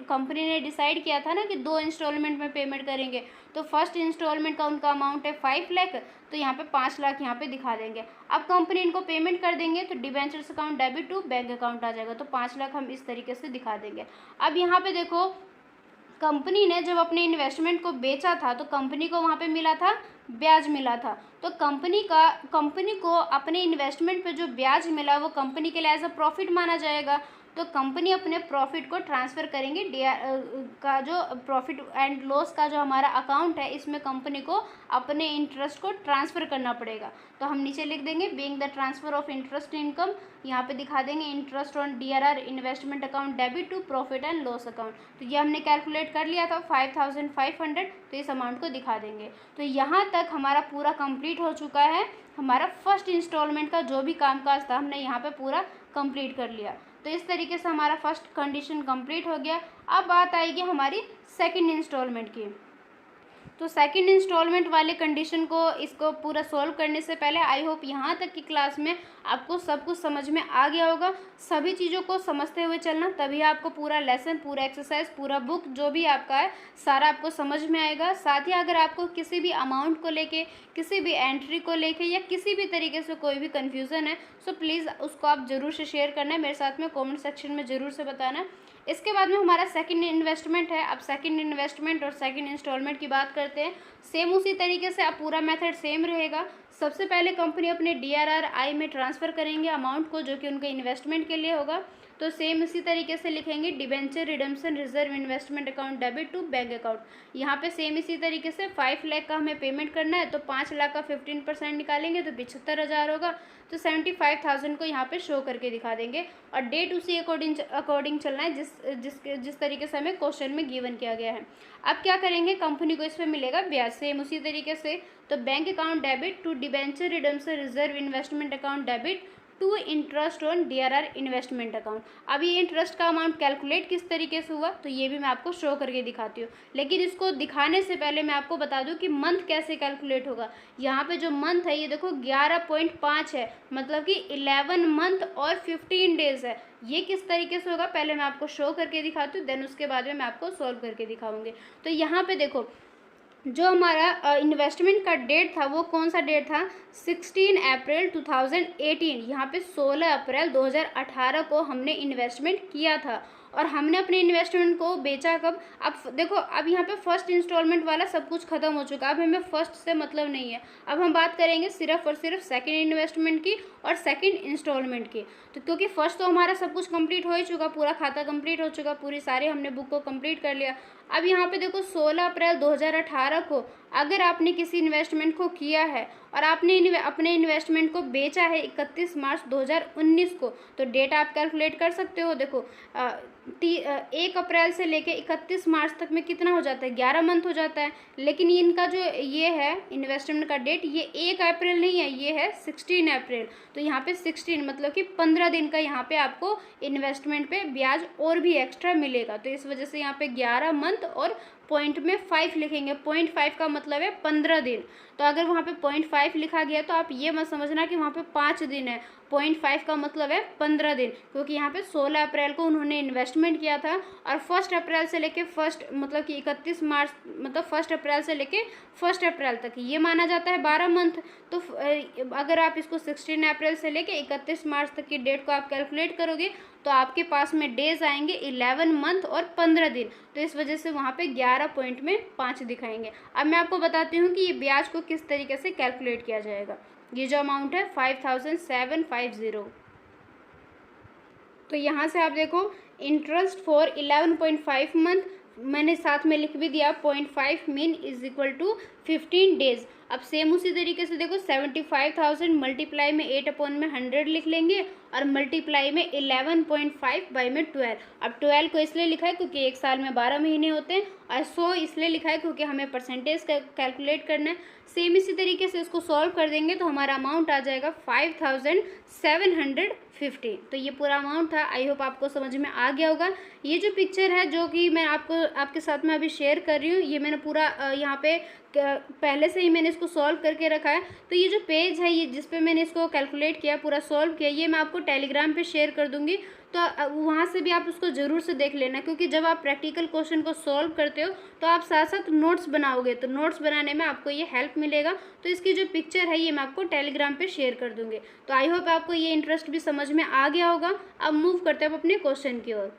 S1: कंपनी ने डिसाइड किया था ना कि 2 इंस्टॉलमेंट में पेमेंट करेंगे। तो फर्स्ट इंस्टॉलमेंट का उनका अमाउंट है 5 लाख, तो यहाँ पे 5 लाख यहाँ पे दिखा देंगे। अब कंपनी इनको पेमेंट कर देंगे तो debentures account debit to bank account आ जाएगा, तो 5 लाख हम इस तरीके से दिखा देंगे। अब यहाँ पे देखो कंपनी ने जब अपने इन्वेस्टमेंट को बेचा था तो कंपनी को वहाँ पे मिला था ब्याज मिला था, तो कंपनी को अपने इन्वेस्टमेंट पे जो ब्याज मिला वो कंपनी के लिए एज अ प्रॉफिट माना जाएगा। तो कंपनी अपने प्रॉफिट को ट्रांसफ़र करेंगे का जो प्रॉफिट एंड लॉस का जो हमारा अकाउंट है इसमें कंपनी को अपने इंटरेस्ट को ट्रांसफ़र करना पड़ेगा। तो हम नीचे लिख देंगे being the transfer of interest income, यहाँ पे दिखा देंगे interest on DRR investment account debit to profit and loss account. तो ये हमने कैलकुलेट कर लिया था 5500, तो इस अमाउंट को दिखा देंगे। तो यहाँ तक हमारा पूरा कंप्लीट हो चुका है। हमारा फर्स्ट इंस्टॉलमेंट का जो भी कामकाज था हमने यहाँ पे पूरा कंप्लीट कर लिया। तो इस तरीके से हमारा फर्स्ट कंडीशन कंप्लीट हो गया। अब बात आएगी हमारी सेकंड इंस्टॉलमेंट की। तो सेकंड इंस्टॉलमेंट वाले कंडीशन को इसको पूरा सॉल्व करने से पहले आई होप यहाँ तक की क्लास में आपको सब कुछ समझ में आ गया होगा। सभी चीज़ों को समझते हुए चलना, तभी आपको पूरा लेसन, पूरा एक्सरसाइज, पूरा बुक जो भी आपका है सारा आपको समझ में आएगा। साथ ही अगर आपको किसी भी अमाउंट को लेके, किसी भी एंट्री को लेके या किसी भी तरीके से कोई भी कन्फ्यूज़न है सो प्लीज़ उसको आप ज़रूर से शेयर करना है मेरे साथ में, कॉमेंट सेक्शन में ज़रूर से बताना। इसके बाद में हमारा सेकंड इन्वेस्टमेंट है। अब सेकंड इन्वेस्टमेंट और सेकंड इंस्टॉलमेंट की बात करते हैं। सेम उसी तरीके से अब पूरा मेथड सेम रहेगा। सबसे पहले कंपनी अपने DRRI में ट्रांसफ़र करेंगे अमाउंट को जो कि उनके इन्वेस्टमेंट के लिए होगा। तो सेम इसी तरीके से लिखेंगे debenture redemption reserve investment account debit to bank account. यहाँ पे सेम इसी तरीके से 5 लाख का हमें पेमेंट करना है, तो 5 लाख का 15% निकालेंगे तो 75,000 होगा। तो 75,000 को यहाँ पे शो करके दिखा देंगे और डेट उसी अकॉर्डिंग चलना है जिस तरीके से हमें क्वेश्चन में गिवन किया गया है। अब क्या करेंगे, कंपनी को इस पर मिलेगा ब्याज सेम उसी तरीके से। तो bank account debit to debenture redemption reserve investment account debit to interest on DRR investment account. अब ये इंटरेस्ट का अमाउंट कैलकुलेट किस तरीके से हुआ तो ये भी मैं आपको शो करके दिखाती हूँ, लेकिन इसको दिखाने से पहले मैं आपको बता दूँ कि मंथ कैसे कैलकुलेट होगा। यहाँ पे जो मंथ है ये देखो 11.5 है, मतलब कि 11 मंथ और 15 डेज है। ये किस तरीके से होगा पहले मैं आपको शो करके दिखाती हूँ, देन उसके बाद में मैं आपको सॉल्व करके दिखाऊंगी। तो यहाँ पे देखो जो हमारा इन्वेस्टमेंट का डेट था वो कौन सा डेट था, 16 अप्रैल 2018। यहाँ पे 16 अप्रैल 2018 को हमने इन्वेस्टमेंट किया था और हमने अपने इन्वेस्टमेंट को बेचा कब। अब देखो अब यहाँ पे फर्स्ट इंस्टॉलमेंट वाला सब कुछ खत्म हो चुका, अब हमें फर्स्ट से मतलब नहीं है। अब हम बात करेंगे सिर्फ और सिर्फ सेकंड इन्वेस्टमेंट की और सेकंड इंस्टॉलमेंट की। तो क्योंकि फर्स्ट तो हमारा सब कुछ कंप्लीट हो ही चुका, पूरा खाता कंप्लीट हो चुका, पूरी सारी हमने बुक को कंप्लीट कर लिया। अब यहाँ पे देखो 16 अप्रैल 2018 को अगर आपने किसी इन्वेस्टमेंट को किया है और आपने अपने इन्वेस्टमेंट को बेचा है 31 मार्च 2019 को, तो डेट आप कैलकुलेट कर सकते हो। देखो 1 अप्रैल से लेके 31 मार्च तक में कितना हो जाता है, 11 मंथ हो जाता है। लेकिन इनका जो ये है इन्वेस्टमेंट का डेट ये 1 अप्रैल नहीं है, ये है 16 अप्रैल। तो यहाँ पे 16 मतलब कि 15 दिन का यहाँ पे आपको इन्वेस्टमेंट पे ब्याज और भी एक्स्ट्रा मिलेगा। तो इस वजह से यहाँ पे 11 मंथ और पॉइंट में 5 लिखेंगे। 0.5 का मतलब है 15 दिन। तो अगर वहाँ पे 0.5 लिखा गया तो आप ये मत समझना कि वहाँ पे 5 दिन है। 0.5 का मतलब है 15 दिन, क्योंकि यहाँ पे 16 अप्रैल को उन्होंने इन्वेस्टमेंट किया था और 1 अप्रैल से लेके मतलब कि 31 मार्च मतलब 1 अप्रैल से लेके 1 अप्रैल तक ये माना जाता है 12 मंथ। तो अगर आप इसको 16 अप्रैल से लेके 31 मार्च तक की डेट को आप कैलकुलेट करोगे तो आपके पास में डेज आएंगे 11 मंथ और 15 दिन। तो इस वजह से वहाँ पे 11 पॉइंट में 5 दिखाएंगे। अब मैं आपको बताती हूँ कि ये ब्याज को किस तरीके से कैलकुलेट किया जाएगा। ये जो अमाउंट है 5750। तो यहाँ से आप देखो इंटरेस्ट फॉर 11.5 मंथ मैंने साथ में लिख भी दिया 0.5 mean is equal to 15 days. अब सेम उसी तरीके से देखो 75,000 मल्टीप्लाई में 8/100 लिख लेंगे और मल्टीप्लाई में 11.5 बाई में 12। अब 12 को इसलिए लिखा है क्योंकि एक साल में 12 महीने होते हैं और 100 इसलिए लिखा है क्योंकि हमें परसेंटेज कैलकुलेट करना है। सेम इसी तरीके से इसको सॉल्व कर देंगे तो हमारा अमाउंट आ जाएगा 5750। तो ये पूरा अमाउंट था। आई होप आपको समझ में आ गया होगा। ये जो पिक्चर है जो कि मैं आपके साथ में अभी शेयर कर रही हूँ, ये मैंने पूरा यहाँ पे पहले से ही मैंने इसको सॉल्व करके रखा है। तो ये जो पेज है, ये जिस पे मैंने इसको कैलकुलेट किया, पूरा सॉल्व किया, ये मैं आपको टेलीग्राम पे शेयर कर दूँगी। तो वहाँ से भी आप उसको ज़रूर से देख लेना, क्योंकि जब आप प्रैक्टिकल क्वेश्चन को सॉल्व करते हो तो आप साथ साथ नोट्स बनाओगे, तो नोट्स बनाने में आपको ये हेल्प मिलेगा। तो इसकी जो पिक्चर है ये मैं आपको टेलीग्राम पे शेयर कर दूँगी। तो आई होप आपको ये इंटरेस्ट भी समझ में आ गया होगा। अब मूव करते हैं अपने क्वेश्चन की ओर।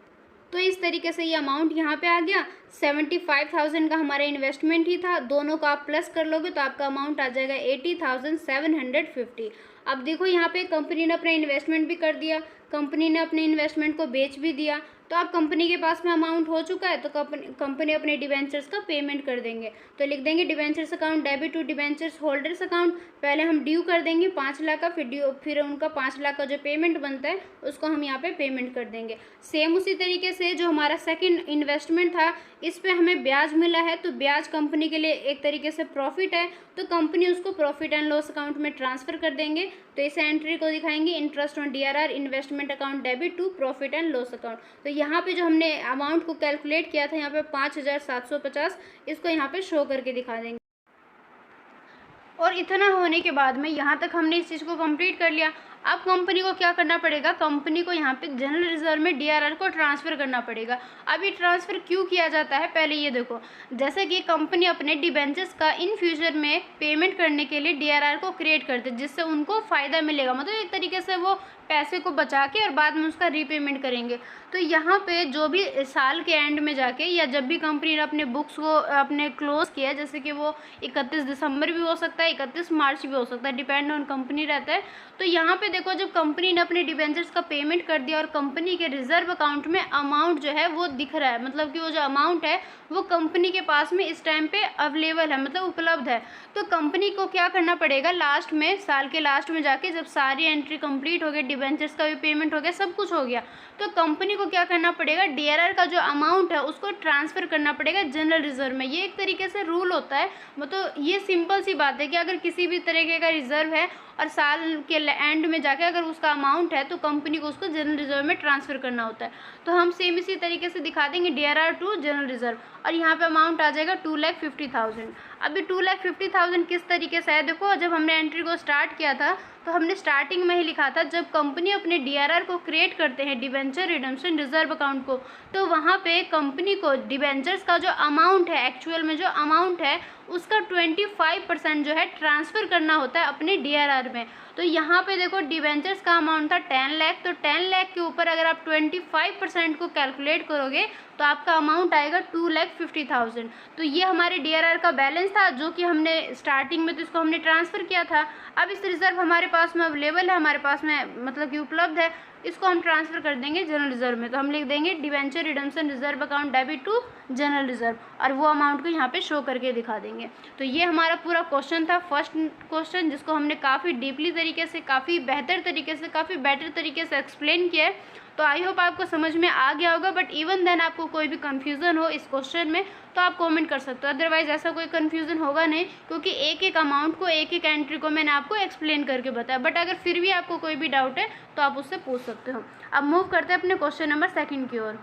S1: तो इस तरीके से ये अमाउंट यहाँ पे आ गया। 75,000 का हमारा इन्वेस्टमेंट ही था, दोनों को आप प्लस कर लोगे तो आपका अमाउंट आ जाएगा 80,750। अब देखो यहाँ पे कंपनी ने अपना इन्वेस्टमेंट भी कर दिया, कंपनी ने अपने इन्वेस्टमेंट को बेच भी दिया। तो अब कंपनी के पास में अमाउंट हो चुका है, तो कंपनी अपने डिबेंचर्स का पेमेंट कर देंगे। तो लिख देंगे debentures account debit to debentures holders account. पहले हम ड्यू कर देंगे 5 लाख का, फिर उनका 5 लाख का जो पेमेंट बनता है उसको हम यहाँ पे पेमेंट कर देंगे। सेम उसी तरीके से जो हमारा सेकंड इन्वेस्टमेंट था, इस पे हमें ब्याज मिला है, तो ब्याज कंपनी के लिए एक तरीके से प्रॉफिट है, तो कंपनी उसको प्रॉफिट एंड लॉस अकाउंट में ट्रांसफ़र कर देंगे। तो इस एंट्री को दिखाएंगे interest on DRR investment account debit to profit and loss account. तो यहाँ पे जो हमने अमाउंट को कैलकुलेट किया था, यहाँ पे 5,750, इसको यहाँ पे शो करके दिखा देंगे। और इतना होने के बाद में यहाँ तक हमने इस चीज़ को कंप्लीट कर लिया। अब कंपनी को क्या करना पड़ेगा, कंपनी को यहाँ पे जनरल रिजर्व में DRR को ट्रांसफ़र करना पड़ेगा। अब ये ट्रांसफ़र क्यों किया जाता है, पहले ये देखो। जैसे कि कंपनी अपने डिबेंचर्स का इन फ्यूचर में पेमेंट करने के लिए DRR को क्रिएट करते हैं, जिससे उनको फ़ायदा मिलेगा, मतलब एक तरीके से वो पैसे को बचा के और बाद में उसका रीपेमेंट करेंगे। तो यहाँ पे जो भी साल के एंड में जाके, या जब भी कंपनी ने अपने बुक्स को अपने क्लोज़ किया, जैसे कि वो 31 दिसंबर भी हो सकता है, 31 मार्च भी हो सकता है, डिपेंड ऑन कंपनी रहता है। तो यहाँ पे देखो, जब कंपनी ने अपने डिबेंचर्स का पेमेंट कर दिया और कंपनी के रिजर्व अकाउंट में अमाउंट जो है वो दिख रहा है, मतलब कि वो जो अमाउंट है वो कंपनी के पास में इस टाइम पे अवेलेबल है, मतलब उपलब्ध है। तो कंपनी को क्या करना पड़ेगा, लास्ट में, साल के लास्ट में जाके, जब सारी एंट्री कंप्लीट हो गई, डिबेंचर्स का भी पेमेंट हो गया, सब कुछ हो गया, तो कंपनी को क्या करना पड़ेगा, DRR का जो अमाउंट है उसको ट्रांसफ़र करना पड़ेगा जनरल रिजर्व में। ये एक तरीके से रूल होता है। मतलब ये सिंपल सी बात है कि अगर किसी भी तरीके का रिजर्व है और साल के एंड में जाके अगर उसका अमाउंट है, तो कंपनी को उसको जनरल रिजर्व में ट्रांसफ़र करना होता है। तो हम सेम इसी तरीके से दिखा देंगे DRR टू जनरल रिजर्व, और यहाँ पे अमाउंट आ जाएगा 2,50,000। अभी 2,50,000 किस तरीके से है, देखो, जब हमने एंट्री को स्टार्ट किया था तो हमने स्टार्टिंग में ही लिखा था, जब कंपनी अपने DRR को क्रिएट करते हैं, डिबेंचर रिडम्पशन रिजर्व अकाउंट को, तो वहाँ पे कंपनी को डिबेंचर्स का जो अमाउंट है, एक्चुअल में जो अमाउंट है उसका 25% जो है ट्रांसफ़र करना होता है अपने DRR में। तो यहाँ पे देखो, डिबेंचर्स का अमाउंट था 10 लाख, तो 10 लाख के ऊपर अगर आप 25% को कैलकुलेट करोगे तो आपका अमाउंट आएगा 2,50,000। तो ये हमारे DRR का बैलेंस था, जो कि हमने स्टार्टिंग में तो इसको हमने ट्रांसफ़र किया था। अब इस रिज़र्व हमारे पास में अवेलेबल है, हमारे पास में मतलब कि उपलब्ध है, इसको हम ट्रांसफ़र कर देंगे जनरल रिजर्व में। तो हम लिख देंगे debenture redemption reserve account debit to general reserve, और वो अमाउंट को यहाँ पे शो करके दिखा देंगे। तो ये हमारा पूरा क्वेश्चन था, फर्स्ट क्वेश्चन, जिसको हमने काफ़ी डीपली तरीके से, काफ़ी बेहतर तरीके से, काफ़ी बेटर तरीके से एक्सप्लेन किया है। तो आई होप आपको समझ में आ गया होगा। बट इवन देन आपको कोई भी कन्फ्यूज़न हो इस क्वेश्चन में तो आप कमेंट कर सकते हो, अदरवाइज़ ऐसा कोई कन्फ्यूज़न होगा नहीं, क्योंकि एक एक अमाउंट को, एक एक एंट्री को मैंने आपको एक्सप्लेन करके बताया। बट अगर फिर भी आपको कोई भी डाउट है तो आप उससे पूछ सकते हो। अब मूव करते हैं अपने क्वेश्चन नंबर 2 की ओर,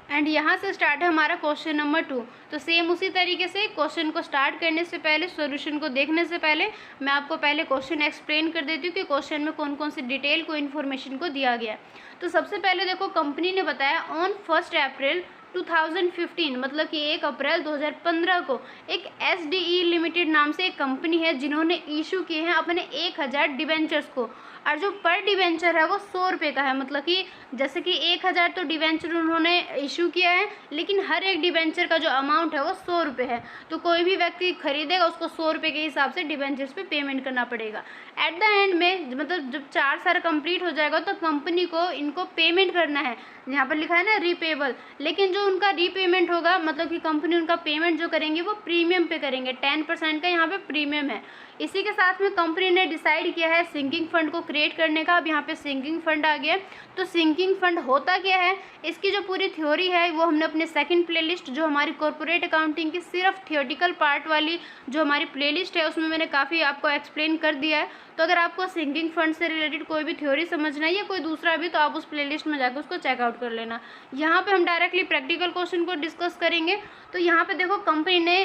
S1: एंड यहाँ से स्टार्ट है हमारा क्वेश्चन नंबर 2। तो सेम उसी तरीके से क्वेश्चन को स्टार्ट करने से पहले, सॉल्यूशन को देखने से पहले, मैं आपको पहले क्वेश्चन एक्सप्लेन कर देती हूँ कि क्वेश्चन में कौन कौन सी डिटेल को इन्फॉर्मेशन को दिया गया। तो सबसे पहले देखो, कंपनी ने बताया ऑन 1 अप्रैल 2015, मतलब कि 1 अप्रैल 2015 को एक SDE लिमिटेड नाम से एक कंपनी है, जिन्होंने इशू किए हैं अपने 1000 डिबेंचर्स को, और जो पर डिबेंचर है वो 100 रुपये का है। मतलब कि जैसे कि 1000 तो डिबेंचर उन्होंने इशू किया है, लेकिन हर एक डिबेंचर का जो अमाउंट है वो 100 रुपये है। तो कोई भी व्यक्ति खरीदेगा उसको 100 रुपये के हिसाब से डिबेंचर्स पे पेमेंट करना पड़ेगा। एट द एंड में, मतलब जब 4 साल कंप्लीट हो जाएगा तो कंपनी को इनको पेमेंट करना है। यहाँ पर लिखा है ना रीपेबल, लेकिन जो उनका रीपेमेंट होगा, मतलब कि कंपनी उनका पेमेंट जो करेंगे वो प्रीमियम पे करेंगे, 10% का यहाँ पे प्रीमियम है। इसी के साथ में कंपनी ने डिसाइड किया है सिंकिंग फंड को क्रिएट करने का। अब यहाँ पे सिंकिंग फंड आ गया, तो सिंकिंग फंड होता क्या है, इसकी जो पूरी थ्योरी है वो हमने अपने सेकंड प्लेलिस्ट जो हमारी कॉर्पोरेट अकाउंटिंग की सिर्फ थियोटिकल पार्ट वाली जो हमारी प्लेलिस्ट है उसमें मैंने काफ़ी आपको एक्सप्लेन कर दिया है। तो अगर आपको सिंकिंग फंड से रिलेटेड कोई भी थ्योरी समझना है या कोई दूसरा भी, तो आप उस प्लेलिस्ट में जाकर उसको चेकआउट कर लेना। यहाँ पे हम डायरेक्टली प्रैक्टिकल क्वेश्चन को डिस्कस करेंगे। तो यहाँ पे देखो कंपनी ने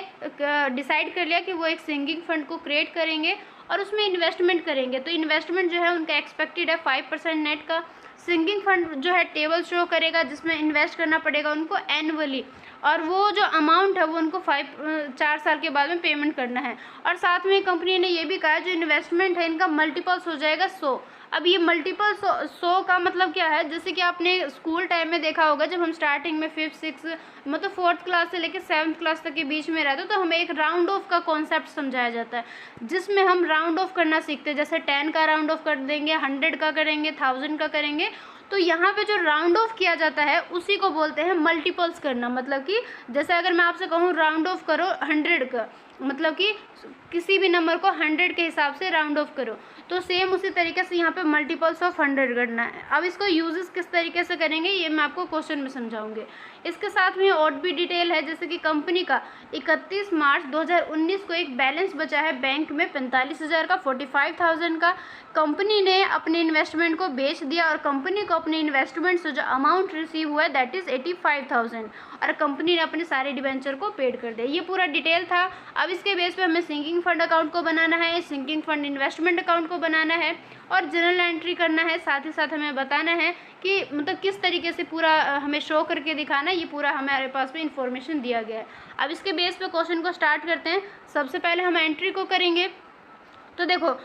S1: डिसाइड कर लिया कि वो एक सिंकिंग फंड को क्रिएट करेंगे और उसमें इन्वेस्टमेंट करेंगे। तो इन्वेस्टमेंट जो है उनका एक्सपेक्टेड है 5% नेट का। सिंकिंग फंड जो है टेबल शो करेगा जिसमें इन्वेस्ट करना पड़ेगा उनको एनुअली, और वो जो अमाउंट है वो उनको 4 साल के बाद में पेमेंट करना है। और साथ में कंपनी ने ये भी कहा है जो इन्वेस्टमेंट है इनका मल्टीपल्स हो जाएगा 100। अब ये मल्टीपल 100 का मतलब क्या है, जैसे कि आपने स्कूल टाइम में देखा होगा जब हम स्टार्टिंग में 5th 6th मतलब 4th क्लास से लेकर 7th क्लास तक के बीच में रहते तो हमें एक राउंड ऑफ का कॉन्सेप्ट समझाया जाता है जिसमें हम राउंड ऑफ करना सीखते हैं। जैसे 10 का राउंड ऑफ कर देंगे, 100 का करेंगे, 1000 का करेंगे। तो यहाँ पे जो राउंड ऑफ किया जाता है उसी को बोलते हैं मल्टीपल्स करना। मतलब कि जैसे अगर मैं आपसे कहूँ राउंड ऑफ करो 100 का, मतलब कि किसी भी नंबर को 100 के हिसाब से राउंड ऑफ करो, तो सेम उसी तरीके से यहाँ पे मल्टीपल्स ऑफ 100 करना है। अब इसको यूजेस किस तरीके से करेंगे ये मैं आपको क्वेश्चन में समझाऊंगी। इसके साथ में और भी डिटेल है, जैसे कि कंपनी का 31 मार्च 2019 को एक बैलेंस बचा है बैंक में 45,000 का, 45,000 का। कंपनी ने अपने इन्वेस्टमेंट को बेच दिया और कंपनी को अपने इन्वेस्टमेंट से जो अमाउंट रिसीव हुआ है दैट इज़ 85,000, और कंपनी ने अपने सारे डिबेंचर को पेड कर दिया। ये पूरा डिटेल था। अब इसके बेस पे हमें सिंकिंग फंड अकाउंट को बनाना है, सिंकिंग फंड इन्वेस्टमेंट अकाउंट को बनाना है और जनरल एंट्री करना है। साथ ही साथ हमें बताना है कि मतलब किस तरीके से पूरा हमें शो करके दिखाना है, ये पूरा हमारे पास में इंफॉर्मेशन दिया गया है। अब इसके बेस पे क्वेश्चन को स्टार्ट करते हैं। सबसे पहले हम एंट्री को करेंगे। तो देखो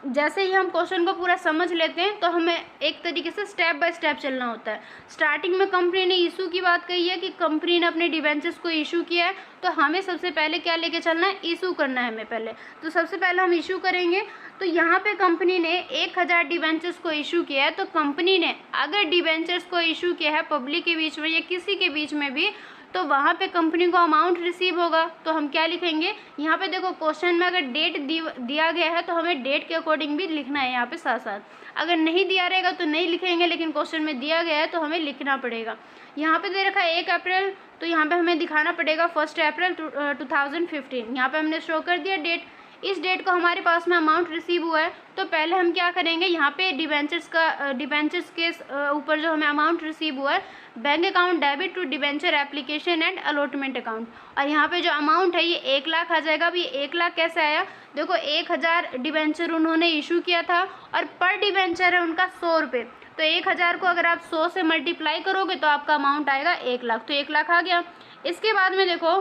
S1: जैसे ही हम क्वेश्चन को पूरा समझ लेते हैं तो हमें एक तरीके से स्टेप बाय स्टेप चलना होता है। स्टार्टिंग में कंपनी ने इशू की बात कही है कि कंपनी ने अपने डिबेंचर्स को इशू किया है, तो हमें सबसे पहले क्या लेके चलना है, इशू करना है हमें पहले। तो सबसे पहले हम इशू करेंगे। तो यहाँ पे कंपनी ने 1000 डिबेंचर्स को इशू किया है। तो कंपनी ने अगर डिबेंचर्स को इशू किया है पब्लिक के बीच में या किसी के बीच में भी, तो वहाँ पे कंपनी को अमाउंट रिसीव होगा। तो हम क्या लिखेंगे, यहाँ पे देखो क्वेश्चन में अगर डेट दिया गया है तो हमें डेट के अकॉर्डिंग भी लिखना है यहाँ पे साथ साथ। अगर नहीं दिया रहेगा तो नहीं लिखेंगे, लेकिन क्वेश्चन में दिया गया है तो हमें लिखना पड़ेगा। यहाँ पे दे रखा है 1 अप्रैल, तो यहाँ पे हमें दिखाना पड़ेगा 1 अप्रैल 2015। यहाँ पे हमने शो कर दिया डेट। इस डेट को हमारे पास में अमाउंट रिसीव हुआ है। तो पहले हम क्या करेंगे, यहाँ पे डिबेंचर्स के ऊपर जो हमें अमाउंट रिसीव हुआ है, bank account debit to debenture application and allotment account, और यहाँ पे जो अमाउंट है ये 1 लाख आ जाएगा। अब ये 1 लाख कैसे आया, देखो 1000 डिबेंचर उन्होंने इशू किया था और पर डिबेंचर है उनका 100 रुपये। तो 1000 को अगर आप 100 से मल्टीप्लाई करोगे तो आपका अमाउंट आएगा 1 लाख। तो 1 लाख आ गया। इसके बाद में देखो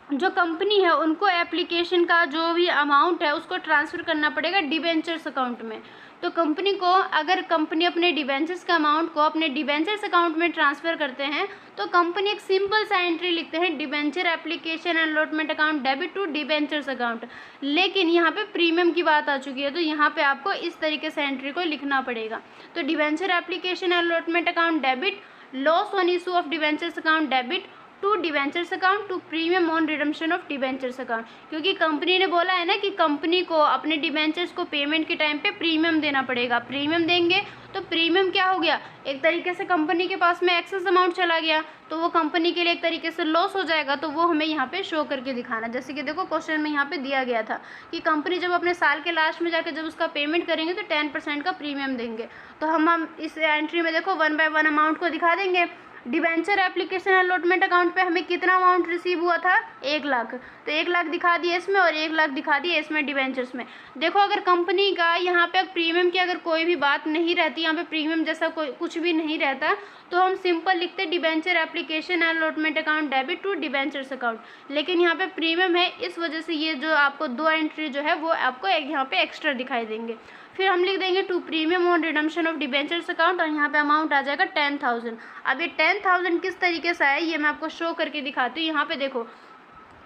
S1: जो कंपनी है उनको एप्लीकेशन का जो भी अमाउंट है उसको ट्रांसफ़र करना पड़ेगा डिबेंचर्स अकाउंट में। तो कंपनी को अगर कंपनी अपने डिबेंचर्स का अमाउंट को अपने डिबेंचर्स अकाउंट में ट्रांसफ़र करते हैं तो कंपनी एक सिंपल सा एंट्री लिखते हैं, debenture application and allotment account debit to debentures account. लेकिन यहाँ पे प्रीमियम की बात आ चुकी है तो यहाँ पे आपको इस तरीके से एंट्री को लिखना पड़ेगा। तो debenture application and allotment account debit, loss on issue of debentures account debit to debentures account to premium on redemption of debentures account. क्योंकि कंपनी ने बोला है ना कि कंपनी को अपने डिबेंचर्स को पेमेंट के टाइम पे प्रीमियम देना पड़ेगा। प्रीमियम देंगे तो प्रीमियम क्या हो गया, एक तरीके से कंपनी के पास में एक्सेस अमाउंट चला गया, तो वो कंपनी के लिए एक तरीके से लॉस हो जाएगा। तो वो हमें यहाँ पे शो करके दिखाना। जैसे कि देखो क्वेश्चन में यहाँ पे दिया गया था कि कंपनी जब अपने साल के लास्ट में जाकर जब उसका पेमेंट करेंगे तो 10% का प्रीमियम देंगे। तो हम इस एंट्री में देखो 1 बाय 1 अमाउंट को दिखा देंगे। डिबेंचर एप्लीकेशन अलॉटमेंट अकाउंट पे हमें कितना अमाउंट रिसीव हुआ था, 1 लाख। तो 1 लाख दिखा दिए इसमें और 1 लाख दिखा दिए इसमें डिबेंचर्स में। देखो अगर कंपनी का यहाँ पे प्रीमियम की अगर कोई भी बात नहीं रहती, यहाँ पे प्रीमियम जैसा कोई कुछ भी नहीं रहता, तो हम सिंपल लिखते debenture application allotment account debit to debentures account. लेकिन यहाँ पे प्रीमियम है, इस वजह से ये जो आपको 2 एंट्री जो है वो आपको यहाँ पे एक्स्ट्रा दिखाई देंगे। फिर हम लिख देंगे to premium on redemption of debentures account और यहाँ पे अमाउंट आ जाएगा 10,000। अब ये 10,000 किस तरीके से आया ये मैं आपको शो करके दिखाती हूँ। यहाँ पे देखो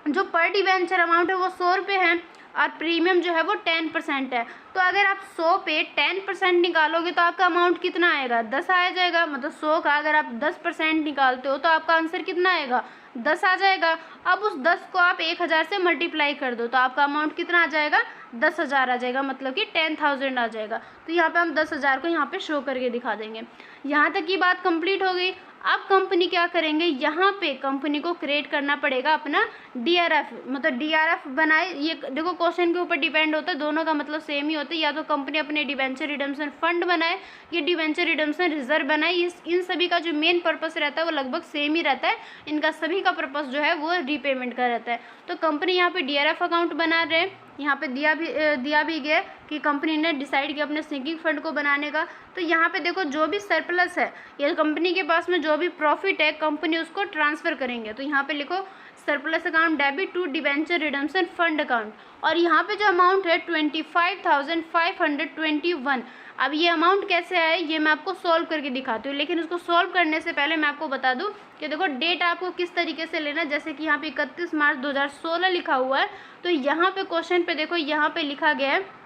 S1: जो पर डिबेंचर अमाउंट है वो 100 रुपये है और प्रीमियम जो है वो 10% है। तो अगर आप 100 पे 10% निकालोगे तो आपका अमाउंट कितना आएगा, 10 आ जाएगा। मतलब 100 का अगर आप 10% निकालते हो तो आपका आंसर कितना आएगा, 10 आ जाएगा। अब उस 10 को आप 1000 से मल्टीप्लाई कर दो तो आपका अमाउंट कितना आ जाएगा, 10,000 आ जाएगा, मतलब कि 10,000 आ जाएगा। तो यहाँ पे हम 10,000 को यहाँ पे शो करके दिखा देंगे। यहाँ तक की बात कंप्लीट हो गई। अब कंपनी क्या करेंगे, यहाँ पे कंपनी को क्रिएट करना पड़ेगा अपना DRF, मतलब DRF बनाए। ये देखो क्वेश्चन के ऊपर डिपेंड होता है, दोनों का मतलब सेम ही होता है। या तो कंपनी अपने डिवेंचर रिडम्पशन फंड बनाए या डिवेंचर रिडम्पशन रिजर्व बनाए। इन सभी का जो मेन पर्पस रहता है वो लगभग सेम ही रहता है। इनका सभी का पर्पस जो है वो रीपेमेंट का रहता है। तो कंपनी यहाँ पे DRF अकाउंट बना रहे हैं। यहाँ पे दिया भी गया कि कंपनी ने डिसाइड किया अपने सिंकिंग फंड को बनाने का। तो यहाँ पे देखो जो भी सरप्लस है या कंपनी के पास में जो भी प्रॉफिट है कंपनी उसको ट्रांसफ़र करेंगे। तो यहाँ पे लिखो surplus account debit to debenture redemption fund account. और यहाँ पे जो अमाउंट है 25,521। अब ये अमाउंट कैसे आए ये मैं आपको सॉल्व करके दिखाती हूँ, लेकिन उसको सॉल्व करने से पहले मैं आपको बता दूँ कि देखो डेट आपको किस तरीके से लेना है। जैसे कि यहाँ पे 31 मार्च 2016 लिखा हुआ है। तो यहाँ पे क्वेश्चन पे देखो यहाँ पे लिखा गया है,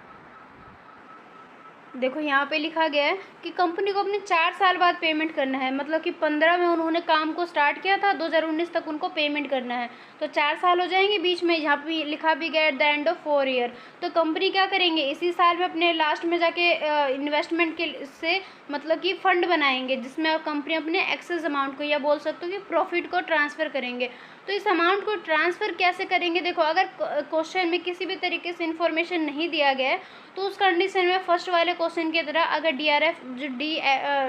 S1: देखो यहाँ पे लिखा गया है कि कंपनी को अपने 4 साल बाद पेमेंट करना है। मतलब कि 15 में उन्होंने काम को स्टार्ट किया था, 2019 तक उनको पेमेंट करना है। तो 4 साल हो जाएंगे बीच में। यहाँ पे लिखा भी गया at the end of 4 year. तो कंपनी क्या करेंगे, इसी साल में अपने लास्ट में जाके इन्वेस्टमेंट के से मतलब कि फ़ंड बनाएंगे जिसमें कंपनी अपने एक्सेस अमाउंट को या बोल सकते हो कि प्रॉफिट को ट्रांसफ़र करेंगे। तो इस अमाउंट को ट्रांसफ़र कैसे करेंगे, देखो अगर क्वेश्चन में किसी भी तरीके से इन्फॉर्मेशन नहीं दिया गया है तो उस कंडीशन में फर्स्ट वाले क्वेश्चन की तरह अगर DRF जो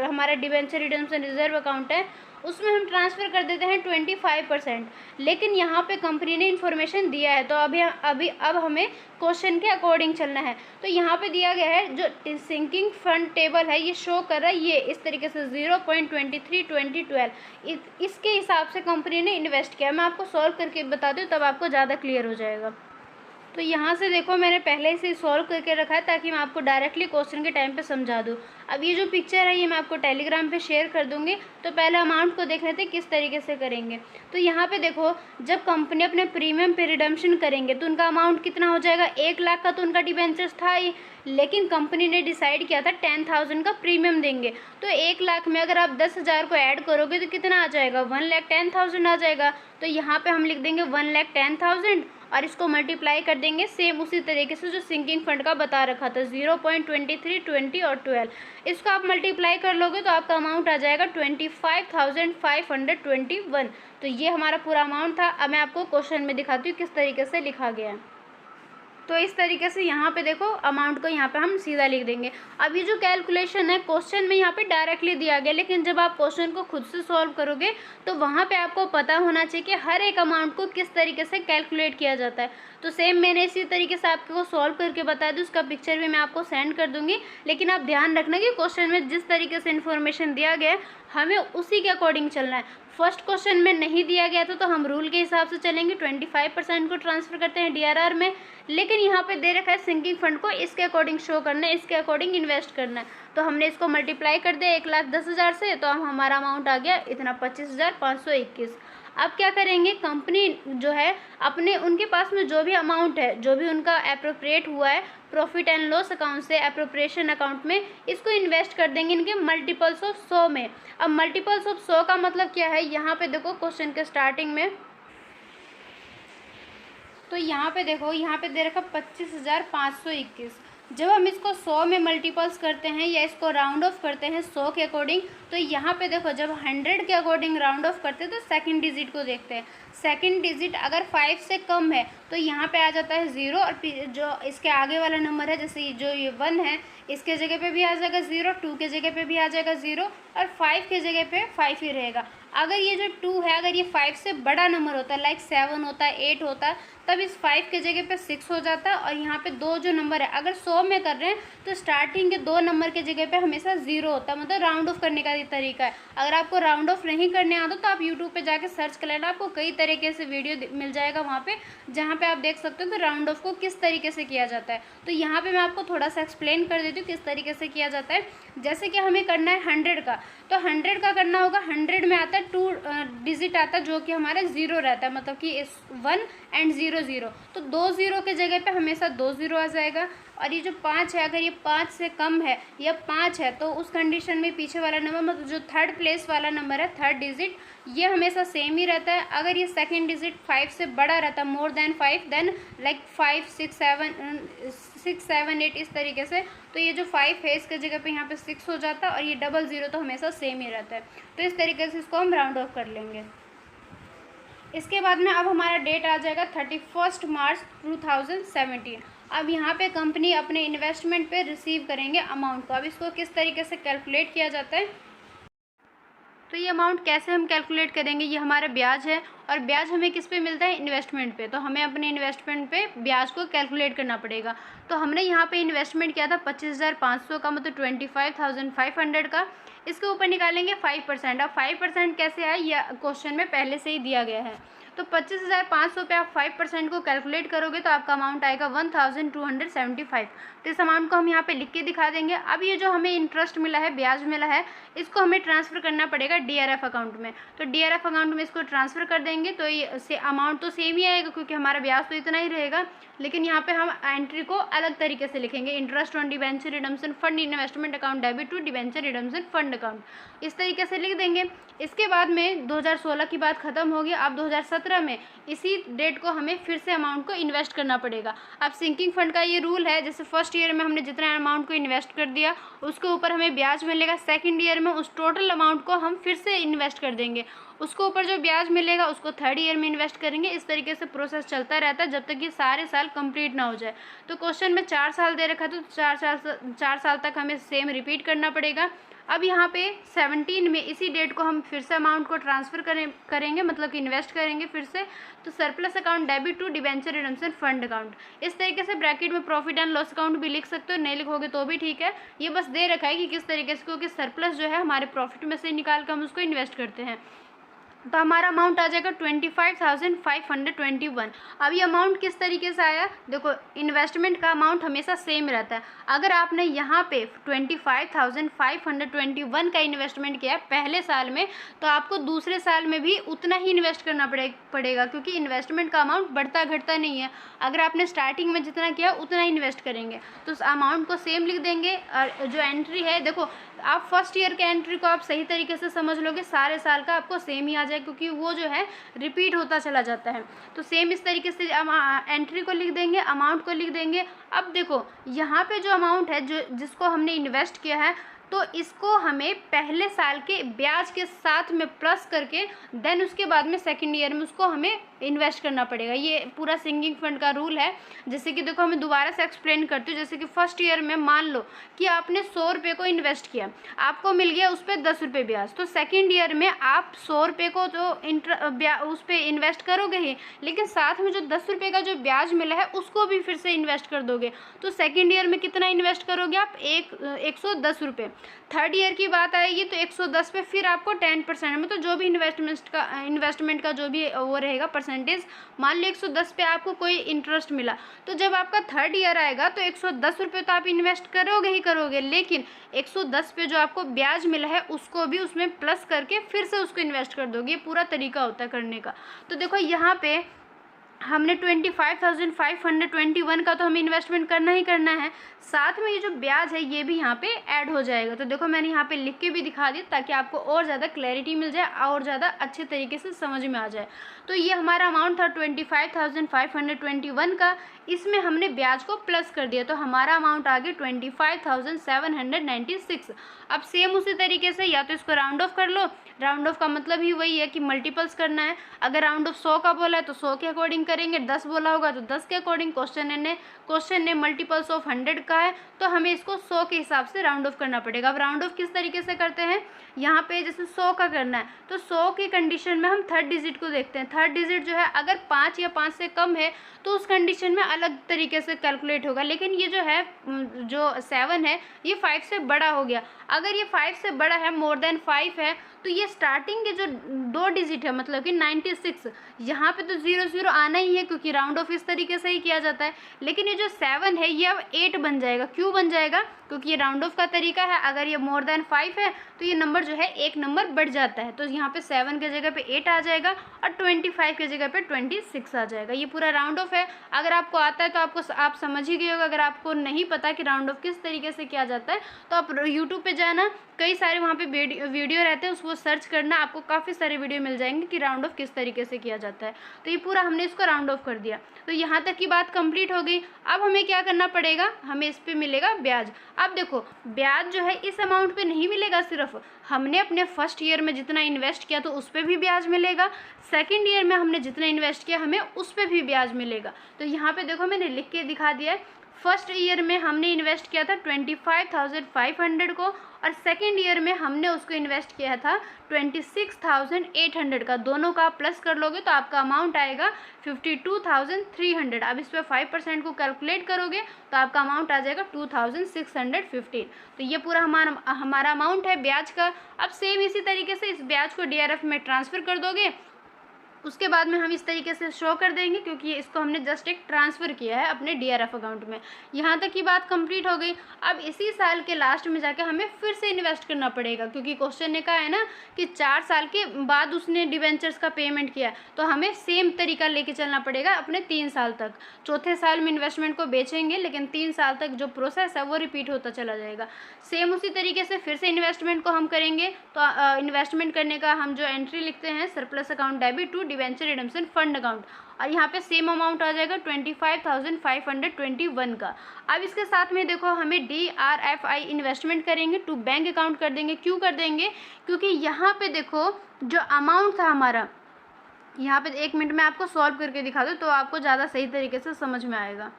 S1: हमारा डिवेंचर रिडम्पशन रिजर्व अकाउंट है उसमें हम ट्रांसफ़र कर देते हैं 25%। लेकिन यहाँ पे कंपनी ने इन्फॉर्मेशन दिया है तो अब हमें क्वेश्चन के अकॉर्डिंग चलना है। तो यहाँ पे दिया गया है जो सिंकिंग फंड टेबल है ये शो कर रहा है ये इस तरीके से 0.23/2012 इसके हिसाब से कंपनी ने इन्वेस्ट किया। मैं आपको सॉल्व करके बता दूँ तब आपको ज़्यादा क्लियर हो जाएगा। तो यहाँ से देखो मैंने पहले से सॉल्व करके रखा है ताकि मैं आपको डायरेक्टली क्वेश्चन के टाइम पे समझा दूँ। अब ये जो पिक्चर है ये मैं आपको टेलीग्राम पे शेयर कर दूँगी। तो पहले अमाउंट को देख लेते हैं किस तरीके से करेंगे। तो यहाँ पे देखो जब कंपनी अपने प्रीमियम पे रिडम्पशन करेंगे तो उनका अमाउंट कितना हो जाएगा, 1 लाख का तो उनका डिबेंचर्स था ही, लेकिन कंपनी ने डिसाइड किया था 10,000 का प्रीमियम देंगे। तो 1 लाख में अगर आप 10,000 को ऐड करोगे तो कितना आ जाएगा, 1,10,000 आ जाएगा। तो यहाँ पे हम लिख देंगे 1,10,000 और इसको मल्टीप्लाई कर देंगे सेम उसी तरीके से जो सिंकिंग फंड का बता रखा था 0.23, 20 और 12। इसको आप मल्टीप्लाई कर लोगे तो आपका अमाउंट आ जाएगा 25,521। तो ये हमारा पूरा अमाउंट था। अब मैं आपको क्वेश्चन में दिखाती हूँ किस तरीके से लिखा गया है। तो इस तरीके से यहाँ पे देखो अमाउंट को यहाँ पे हम सीधा लिख देंगे। अब ये जो कैलकुलेशन है क्वेश्चन में यहाँ पे डायरेक्टली दिया गया, लेकिन जब आप क्वेश्चन को खुद से सॉल्व करोगे तो वहाँ पे आपको पता होना चाहिए कि हर एक अमाउंट को किस तरीके से कैलकुलेट किया जाता है। तो सेम मैंने इसी तरीके से आपको सॉल्व करके बता दूँ, उसका पिक्चर भी मैं आपको सेंड कर दूँगी। लेकिन आप ध्यान रखना कि क्वेश्चन में जिस तरीके से इन्फॉर्मेशन दिया गया है हमें उसी के अकॉर्डिंग चलना है। फर्स्ट क्वेश्चन में नहीं दिया गया था तो हम रूल के हिसाब से चलेंगे, 25% को ट्रांसफ़र करते हैं DRR में। लेकिन यहाँ पे दे रखा है सिंकिंग फंड को इसके अकॉर्डिंग शो करना है, इसके अकॉर्डिंग इन्वेस्ट करना है। तो हमने इसको मल्टीप्लाई कर दिया 1,10,000 से, तो अब हमारा अमाउंट आ गया इतना 25,521। अब क्या करेंगे, कंपनी जो है अपने उनके पास में जो भी अमाउंट है जो भी उनका अप्रोप्रिएट हुआ है प्रॉफिट एंड लॉस अकाउंट से अप्रोप्रिएशन अकाउंट में, इसको इन्वेस्ट कर देंगे इनके मल्टीपल्स ऑफ 100 में। अब मल्टीपल्स ऑफ 100 का मतलब क्या है, यहाँ पे देखो क्वेश्चन के स्टार्टिंग में, तो यहाँ पे देखो यहाँ पे दे रखा 25,521। जब हम इसको 100 में मल्टीपल्स करते हैं या इसको राउंड ऑफ करते हैं 100 के अकॉर्डिंग, तो यहाँ पे देखो जब 100 के अकॉर्डिंग राउंड ऑफ करते हैं तो सेकंड डिजिट को देखते हैं। सेकंड डिजिट अगर 5 से कम है तो यहाँ पे आ जाता है 0 और जो इसके आगे वाला नंबर है जैसे जो ये 1 है इसके जगह पे भी आ जाएगा 0, 2 के जगह पे भी आ जाएगा 0 और 5 के जगह पे 5 ही रहेगा। अगर ये जो 2 है अगर ये 5 से बड़ा नंबर होता है लाइक 7 होता है 8 होता है तब इस 5 के जगह पे 6 हो जाता है। और यहाँ पे 2 जो नंबर है अगर 100 में कर रहे हैं तो स्टार्टिंग के 2 नंबर के जगह पे हमेशा 0 होता है, मतलब राउंड ऑफ करने का ये तरीका है। अगर आपको राउंड ऑफ नहीं करने आता तो आप यूट्यूब पे जाके सर्च कर लेना, आपको कई तरीके से वीडियो मिल जाएगा वहाँ पे जहाँ पे आप देख सकते हो तो राउंड ऑफ को किस तरीके से किया जाता है। तो यहाँ पे मैं आपको थोड़ा सा एक्सप्लेन कर देती हूँ किस तरीके से किया जाता है। जैसे कि हमें करना है 100 का, तो 100 का करना होगा, 100 में आता है 2 डिजिट आता है जो कि हमारा 0 रहता है, मतलब कि 1 एंड 0 0, तो 2 0 के जगह पे हमेशा 2 0 आ जाएगा। और ये जो 5 है, अगर ये 5 से कम है या 5 है तो उस कंडीशन में पीछे वाला नंबर, मतलब जो थर्ड प्लेस वाला नंबर है, थर्ड डिजिट, ये हमेशा सेम ही रहता है। अगर ये सेकंड डिजिट 5 से बड़ा रहता है, मोर देन 5, देन लाइक 5, 6, 7, 8 इस तरीके से, तो ये जो 5 है इसके जगह पे यहाँ पे 6 हो जाता है, और ये 00 तो हमेशा सेम ही रहता है। तो इस तरीके से इसको हम राउंड ऑफ कर लेंगे। इसके बाद में अब हमारा डेट आ जाएगा 31 मार्च 2017। अब यहाँ पे कंपनी अपने इन्वेस्टमेंट पे रिसीव करेंगे अमाउंट को। अब इसको किस तरीके से कैलकुलेट किया जाता है, तो ये अमाउंट कैसे हम कैलकुलेट करेंगे, ये हमारा ब्याज है, और ब्याज हमें किस पे मिलता है, इन्वेस्टमेंट पे। तो हमें अपने इन्वेस्टमेंट पे ब्याज को कैलकुलेट करना पड़ेगा। तो हमने यहाँ पे इन्वेस्टमेंट किया था 25,500 का, मतलब 25,500 का। इसके ऊपर निकालेंगे 5%। अब 5% कैसे है, यह क्वेश्चन में पहले से ही दिया गया है। तो 25,500 पे आप 5% को कैलकुलेट करोगे तो आपका अमाउंट आएगा 1,275। तो इस अमाउंट को हम यहाँ पे लिख के दिखा देंगे। अब ये जो हमें इंटरेस्ट मिला है, ब्याज मिला है, इसको हमें ट्रांसफ़र करना पड़ेगा डीआरएफ अकाउंट में। तो डीआरएफ अकाउंट में इसको ट्रांसफ़र कर देंगे तो ये अमाउंट तो सेम ही आएगा, क्योंकि हमारा ब्याज तो इतना ही रहेगा, लेकिन यहाँ पे हम एंट्री को अलग तरीके से लिखेंगे, interest on debenture redemption fund investment account debit to debenture redemption fund account, इस तरीके से लिख देंगे। इसके बाद में 2016 की बात खत्म होगी। अब 2017 में इसी डेट को हमें फिर से अमाउंट को इन्वेस्ट करना पड़ेगा। अब सिंकिंग फंड का ये रूल है, जैसे फर्स्ट ईयर में हमने जितना अमाउंट को इन्वेस्ट कर दिया उसके ऊपर हमें ब्याज मिलेगा, सेकंड ईयर में उस टोटल अमाउंट को हम फिर से इन्वेस्ट कर देंगे, उसको ऊपर जो ब्याज मिलेगा उसको थर्ड ईयर में इन्वेस्ट करेंगे। इस तरीके से प्रोसेस चलता रहता है जब तक ये सारे साल कंप्लीट ना हो जाए। तो क्वेश्चन में 4 साल दे रखा है, तो 4 साल तक हमें सेम रिपीट करना पड़ेगा। अब यहाँ पे 17 में इसी डेट को हम फिर से अमाउंट को ट्रांसफ़र करेंगे, मतलब कि इन्वेस्ट करेंगे फिर से। तो surplus account debit to debenture redemption fund account, इस तरीके से ब्रैकेट में प्रॉफिट एंड लॉस अकाउंट भी लिख सकते हो, नहीं लिखोगे तो भी ठीक है। ये बस दे रखा है कि किस तरीके से, क्योंकि सरप्लस जो है हमारे प्रॉफिट में से निकाल कर हम उसको इन्वेस्ट करते हैं। तो हमारा अमाउंट आ जाएगा 25,521। अब ये अमाउंट किस तरीके से आया, देखो इन्वेस्टमेंट का अमाउंट हमेशा सेम रहता है। अगर आपने यहाँ पे 25,521 का इन्वेस्टमेंट किया पहले साल में, तो आपको दूसरे साल में भी उतना ही इन्वेस्ट करना पड़ेगा, क्योंकि इन्वेस्टमेंट का अमाउंट बढ़ता घटता नहीं है। अगर आपने स्टार्टिंग में जितना किया उतना इन्वेस्ट करेंगे, तो उस अमाउंट को सेम लिख देंगे। और जो एंट्री है, देखो आप फर्स्ट ईयर के एंट्री को आप सही तरीके से समझ लोगे, सारे साल का आपको सेम ही आ जाए, क्योंकि वो जो है रिपीट होता चला जाता है। तो सेम इस तरीके से एंट्री को लिख देंगे, अमाउंट को लिख देंगे। अब देखो यहाँ पे जो अमाउंट है जिसको हमने इन्वेस्ट किया है, तो इसको हमें पहले साल के ब्याज के साथ में प्लस करके देन उसके बाद में सेकंड ईयर में उसको हमें इन्वेस्ट करना पड़ेगा। ये पूरा सिंकिंग फंड का रूल है। जैसे कि देखो मैं दोबारा से एक्सप्लेन करती हूँ। जैसे कि फर्स्ट ईयर में मान लो कि आपने 100 रुपये को इन्वेस्ट किया, आपको मिल गया उस पर 10 रुपये ब्याज। तो सेकेंड ईयर में आप 100 रुपये को तो उस पर इन्वेस्ट करोगे ही, लेकिन साथ में जो 10 रुपये का जो ब्याज मिला है उसको भी फिर से इन्वेस्ट कर दोगे। तो सेकेंड ईयर में कितना इन्वेस्ट करोगे आप, 110 रुपये। थर्ड ईयर की बात आएगी तो 110 पे फिर आपको 10%, मतलब जो भी इन्वेस्टमेंट का जो भी वो रहेगा परसेंटेज, मान लो 110 पे आपको कोई इंटरेस्ट मिला, तो जब आपका थर्ड ईयर आएगा तो 110 रुपये तो आप इन्वेस्ट करोगे ही करोगे, लेकिन 110 पे जो आपको ब्याज मिला है उसको भी उसमें प्लस करके फिर से उसको इन्वेस्ट कर दोगे। ये पूरा तरीका होता है करने का। तो देखो यहाँ पे हमने 25,521 का तो हमें इन्वेस्टमेंट करना ही करना है, साथ में ये जो ब्याज है ये भी यहाँ पे ऐड हो जाएगा। तो देखो मैंने यहाँ पे लिख के भी दिखा दिया ताकि आपको और ज़्यादा क्लैरिटी मिल जाए और ज़्यादा अच्छे तरीके से समझ में आ जाए। तो ये हमारा अमाउंट था 25,521 का, इसमें हमने ब्याज को प्लस कर दिया तो हमारा अमाउंट आ गया 25,796। अब सेम उसी तरीके से या तो इसको राउंड ऑफ कर लो, राउंड ऑफ का मतलब ही वही है कि मल्टीपल्स करना है। अगर राउंड ऑफ 100 का बोला है तो 100 के अकॉर्डिंग करेंगे, 10 बोला होगा तो 10 के अकॉर्डिंग। क्वेश्चन ने मल्टीपल्स ऑफ 100 का है तो हमें इसको 100 के हिसाब से राउंड ऑफ करना पड़ेगा। अब राउंड ऑफ किस तरीके से करते हैं, यहाँ पे जैसे 100 का करना है तो 100 की कंडीशन में हम थर्ड डिजिट को देखते हैं। थर्ड डिजिट जो है अगर 5 या 5 से कम है तो उस कंडीशन में अलग तरीके से कैलकुलेट होगा, लेकिन ये जो है जो 7 है ये 5 से बड़ा हो गया। अगर ये 5 से बड़ा है, मोर देन 5 है, तो ये स्टार्टिंग के जो 2 डिजिट है मतलब कि 96, यहाँ पे तो 00 आना आना ही है क्योंकि राउंड ऑफ इस तरीके से ही किया जाता है। लेकिन ये जो 7 है ये अब 8 बन जाएगा। क्यों बन जाएगा? क्योंकि ये राउंड ऑफ का तरीका है। अगर ये मोर देन 5 है तो ये नंबर जो है एक नंबर बढ़ जाता है। तो यहाँ पे 7 की जगह पे 8 आ जाएगा और 25 की जगह पे 26 आ जाएगा। ये पूरा राउंड ऑफ है। अगर आपको आता है तो आप समझ ही गए होगा। अगर आपको नहीं पता कि राउंड ऑफ किस तरीके से किया जाता है तो आप यूट्यूब पे जाना, कई सारे वहाँ पे वीडियो रहते हैं, उसको सर्च करना, आपको काफ़ी सारे वीडियो मिल जाएंगे कि राउंड ऑफ किस तरीके से किया जाता है। तो ये पूरा हमने इसको राउंड ऑफ कर दिया। तो यहाँ तक की बात कंप्लीट हो गई। अब हमें क्या करना पड़ेगा? हमें इस पे मिलेगा ब्याज। अब देखो ब्याज जो है इस अमाउंट पे नहीं मिलेगा, सिर्फ हमने अपने फर्स्ट ईयर में जितना इन्वेस्ट किया तो उस पर भी ब्याज मिलेगा, सेकेंड ईयर में हमने जितना इन्वेस्ट किया हमें उस पर भी ब्याज मिलेगा। तो यहाँ पे देखो मैंने लिख के दिखा दिया है। फर्स्ट ईयर में हमने इन्वेस्ट किया था 25,500 को और सेकेंड ईयर में हमने उसको इन्वेस्ट किया था 26,800 का। दोनों का प्लस कर लोगे तो आपका अमाउंट आएगा 52,300। अब इस पर 5% को कैलकुलेट करोगे तो आपका अमाउंट आ जाएगा 2,615। तो ये पूरा हमारा अमाउंट है ब्याज का। अब सेम इसी तरीके से इस ब्याज को डीआरएफ में ट्रांसफ़र कर दोगे। उसके बाद में हम इस तरीके से शो कर देंगे क्योंकि इसको हमने जस्ट एक ट्रांसफ़र किया है अपने डीआरएफ अकाउंट में। यहाँ तक की बात कंप्लीट हो गई। अब इसी साल के लास्ट में जाके हमें फिर से इन्वेस्ट करना पड़ेगा क्योंकि क्वेश्चन ने कहा है ना कि 4 साल के बाद उसने डिवेंचर्स का पेमेंट किया, तो हमें सेम तरीका लेके चलना पड़ेगा अपने 3 साल तक। चौथे साल में इन्वेस्टमेंट को बेचेंगे लेकिन 3 साल तक जो प्रोसेस है वो रिपीट होता चला जाएगा। सेम उसी तरीके से फिर से इन्वेस्टमेंट को हम करेंगे। तो इन्वेस्टमेंट करने का हम जो एंट्री लिखते हैं surplus account debit to debenture redemption fund account, और यहाँ पे सेम अमाउंट आ जाएगा 25,521 का। अब इसके साथ में देखो हमें DRFI इन्वेस्टमेंट करेंगे टू बैंक अकाउंट कर देंगे। क्यों कर देंगे? क्योंकि यहाँ पे देखो जो अमाउंट था हमारा, यहाँ पे 1 मिनट में आपको सॉल्व करके दिखा दूँ तो आपको ज़्यादा सही तरीके से समझ में आएगा।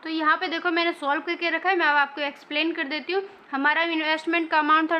S1: तो यहाँ पे देखो मैंने सॉल्व करके रखा है, मैं अब आपको एक्सप्लेन कर देती हूँ। हमारा इन्वेस्टमेंट का अमाउंट था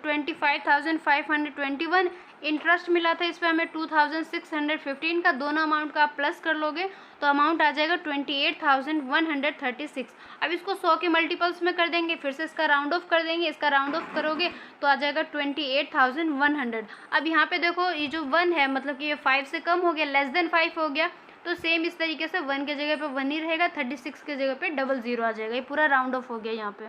S1: 25,521। इंटरेस्ट मिला था इस पर हमें 2,615 का। दोनों अमाउंट का आप प्लस कर लोगे तो अमाउंट आ जाएगा 28,136। अब इसको 100 के मल्टीपल्स में कर देंगे, फिर से इसका राउंड ऑफ कर देंगे। इसका राउंड ऑफ करोगे तो आ जाएगा 28,100। अब यहाँ पे देखो ये जो 1 है मतलब कि ये 5 से कम हो गया, लेस देन 5 हो गया। तो सेम इस तरीके से 1 के जगह पे 1 ही रहेगा, 36 के जगह पे 00 आ जाएगा। ये पूरा राउंड ऑफ हो गया यहाँ पे।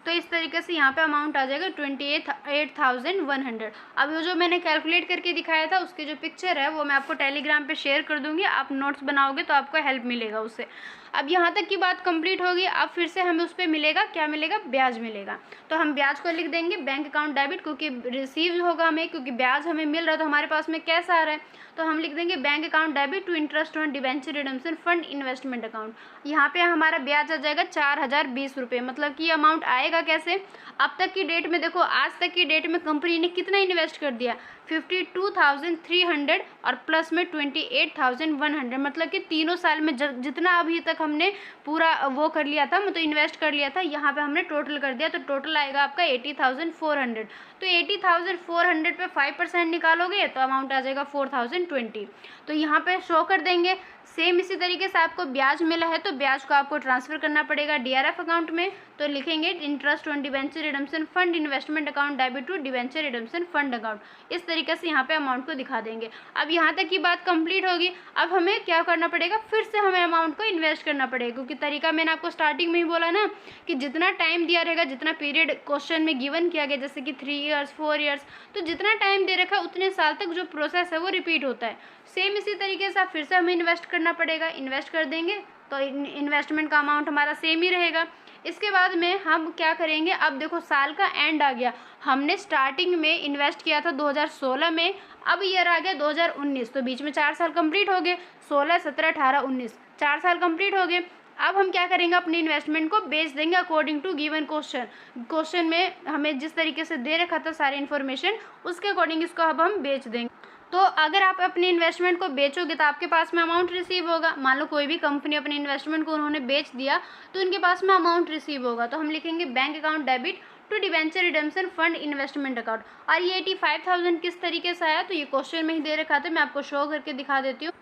S1: तो इस तरीके से यहाँ पे अमाउंट आ जाएगा 28,100। अब वो जो मैंने कैलकुलेट करके दिखाया था उसकी जो पिक्चर है वो मैं आपको टेलीग्राम पे शेयर कर दूँगी। आप नोट्स बनाओगे तो आपको हेल्प मिलेगा उससे। अब यहाँ तक की बात कंप्लीट होगी। अब फिर से हमें उस पर मिलेगा, क्या मिलेगा? ब्याज मिलेगा। तो हम ब्याज को लिख देंगे बैंक अकाउंट डेबिट, क्योंकि रिसीव होगा हमें, क्योंकि ब्याज हमें मिल रहा है तो हमारे पास में कैश आ रहा है। तो हम लिख देंगे bank account debit to interest on debenture redemption fund investment account. यहाँ पे हमारा ब्याज आ जाएगा 4,020 रुपये। मतलब कि अमाउंट आएगा कैसे? अब तक की डेट में देखो, आज तक की डेट में कंपनी ने कितना इन्वेस्ट कर दिया? 52,300 और प्लस में 28,100। मतलब कि तीनों साल में जितना अभी तक हमने पूरा वो कर लिया था, मतलब इन्वेस्ट कर लिया था, यहाँ पे हमने टोटल कर दिया। तो टोटल आएगा आपका 80,400। तो 80,400 पे 5% निकालोगे तो अमाउंट आ जाएगा 4,020। तो यहाँ पे शो कर देंगे। सेम इसी तरीके से आपको ब्याज मिला है तो ब्याज को आपको ट्रांसफ़र करना पड़ेगा डीआरएफ अकाउंट में। तो लिखेंगे interest on debenture redemption fund investment account debit to debenture redemption fund account. इस तरीके से यहाँ पे अमाउंट को दिखा देंगे। अब यहाँ तक की बात कंप्लीट होगी। अब हमें क्या करना पड़ेगा? फिर से हमें अमाउंट को इन्वेस्ट करना पड़ेगा, क्योंकि तरीका मैंने आपको स्टार्टिंग में ही बोला ना कि जितना टाइम दिया रहेगा, जितना पीरियड क्वेश्चन में गिवन किया गया, जैसे कि 3 ईयर्स 4 ईयर्स, तो जितना टाइम दे रखा है उतने साल तक जो प्रोसेस है वो रिपीट होता है। सेम इसी तरीके से फिर से हमें इन्वेस्ट करना पड़ेगा। इन्वेस्ट कर देंगे तो इन्वेस्टमेंट का अमाउंट हमारा सेम ही रहेगा। इसके बाद में हम क्या करेंगे? अब देखो साल का एंड आ गया। हमने स्टार्टिंग में इन्वेस्ट किया था 2016 में, अब ईयर आ गया 2019, तो बीच में 4 साल कंप्लीट हो गए। 16, 17, 18, 19 4 साल कंप्लीट हो गए। अब हम क्या करेंगे? अपने इन्वेस्टमेंट को बेच देंगे अकॉर्डिंग टू गिवन क्वेश्चन में हमें जिस तरीके से दे रखा था सारी इन्फॉर्मेशन, उसके अकॉर्डिंग इसको अब हम बेच देंगे। तो अगर आप अपने इन्वेस्टमेंट को बेचोगे तो आपके पास में अमाउंट रिसीव होगा। मान लो कोई भी कंपनी अपने इन्वेस्टमेंट को उन्होंने बेच दिया तो उनके पास में अमाउंट रिसीव होगा। तो हम लिखेंगे bank account debit to debenture redemption fund investment account. और ये 85,000 किस तरीके से आया? तो ये क्वेश्चन में ही दे रखा था, मैं आपको शो करके दिखा देती हूँ।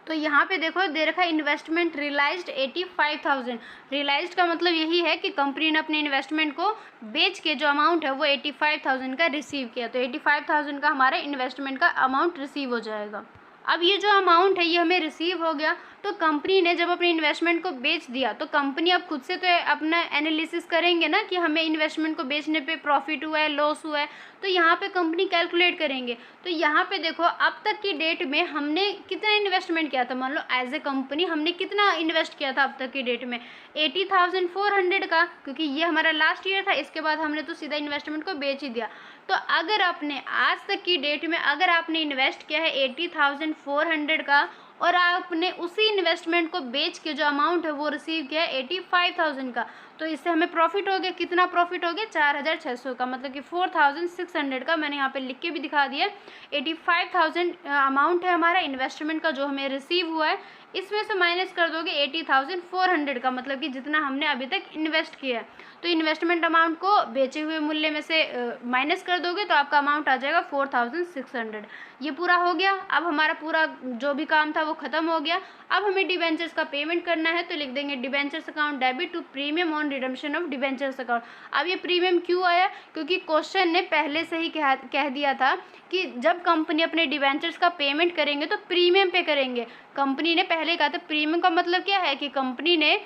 S1: तो यहाँ पे देखो दे रखा है इन्वेस्टमेंट रियलाइज्ड 85,000। रियलाइज्ड का मतलब यही है कि कंपनी ने अपने इन्वेस्टमेंट को बेच के जो अमाउंट है वो 85,000 का रिसीव किया। तो 85,000 का हमारा इन्वेस्टमेंट का अमाउंट रिसीव हो जाएगा। अब ये जो अमाउंट है ये हमें रिसीव हो गया, तो कंपनी ने जब अपने इन्वेस्टमेंट को बेच दिया तो कंपनी अब खुद से तो अपना एनालिसिस करेंगे ना कि हमें इन्वेस्टमेंट को बेचने पे प्रॉफिट हुआ है, लॉस हुआ है, तो यहाँ पे कंपनी कैलकुलेट करेंगे। तो यहाँ पे देखो अब तक की डेट में हमने कितना इन्वेस्टमेंट किया था, मान लो एज ए कंपनी हमने कितना इन्वेस्ट किया था अब तक की डेट में 80,400 का, क्योंकि ये हमारा लास्ट ईयर था, इसके बाद हमने तो सीधा इन्वेस्टमेंट को बेच ही दिया। तो अगर आपने आज तक की डेट में अगर आपने इन्वेस्ट किया है 80,400 का और आपने उसी इन्वेस्टमेंट को बेच के जो अमाउंट है वो रिसीव किया है 85,000 का, तो इससे हमें प्रॉफिट हो गया, कितना प्रॉफिट हो गया 4,600 का, मतलब कि 4,600 का। मैंने यहाँ पे लिख के भी दिखा दिया। 85,000 अमाउंट है हमारा इन्वेस्टमेंट का जो हमें रिसीव हुआ है, इसमें से माइनस कर दोगे 80,400 का, मतलब कि जितना हमने अभी तक इन्वेस्ट किया है। तो इन्वेस्टमेंट अमाउंट को बेचे हुए मूल्य में से माइनस कर दोगे तो आपका अमाउंट आ जाएगा 4,600। ये पूरा हो गया। अब हमारा पूरा जो भी काम था वो खत्म हो गया। अब हमें डिबेंचर्स का पेमेंट करना है, तो लिख देंगे debentures account debit to premium on redemption of debentures account. अब ये प्रीमियम क्यों आया, क्योंकि क्वेश्चन ने पहले से ही कह दिया था कि जब कंपनी अपने डिबेंचर्स का पेमेंट करेंगे तो प्रीमियम पे करेंगे। कंपनी ने पहले कहा था, प्रीमियम का मतलब क्या है कि कंपनी ने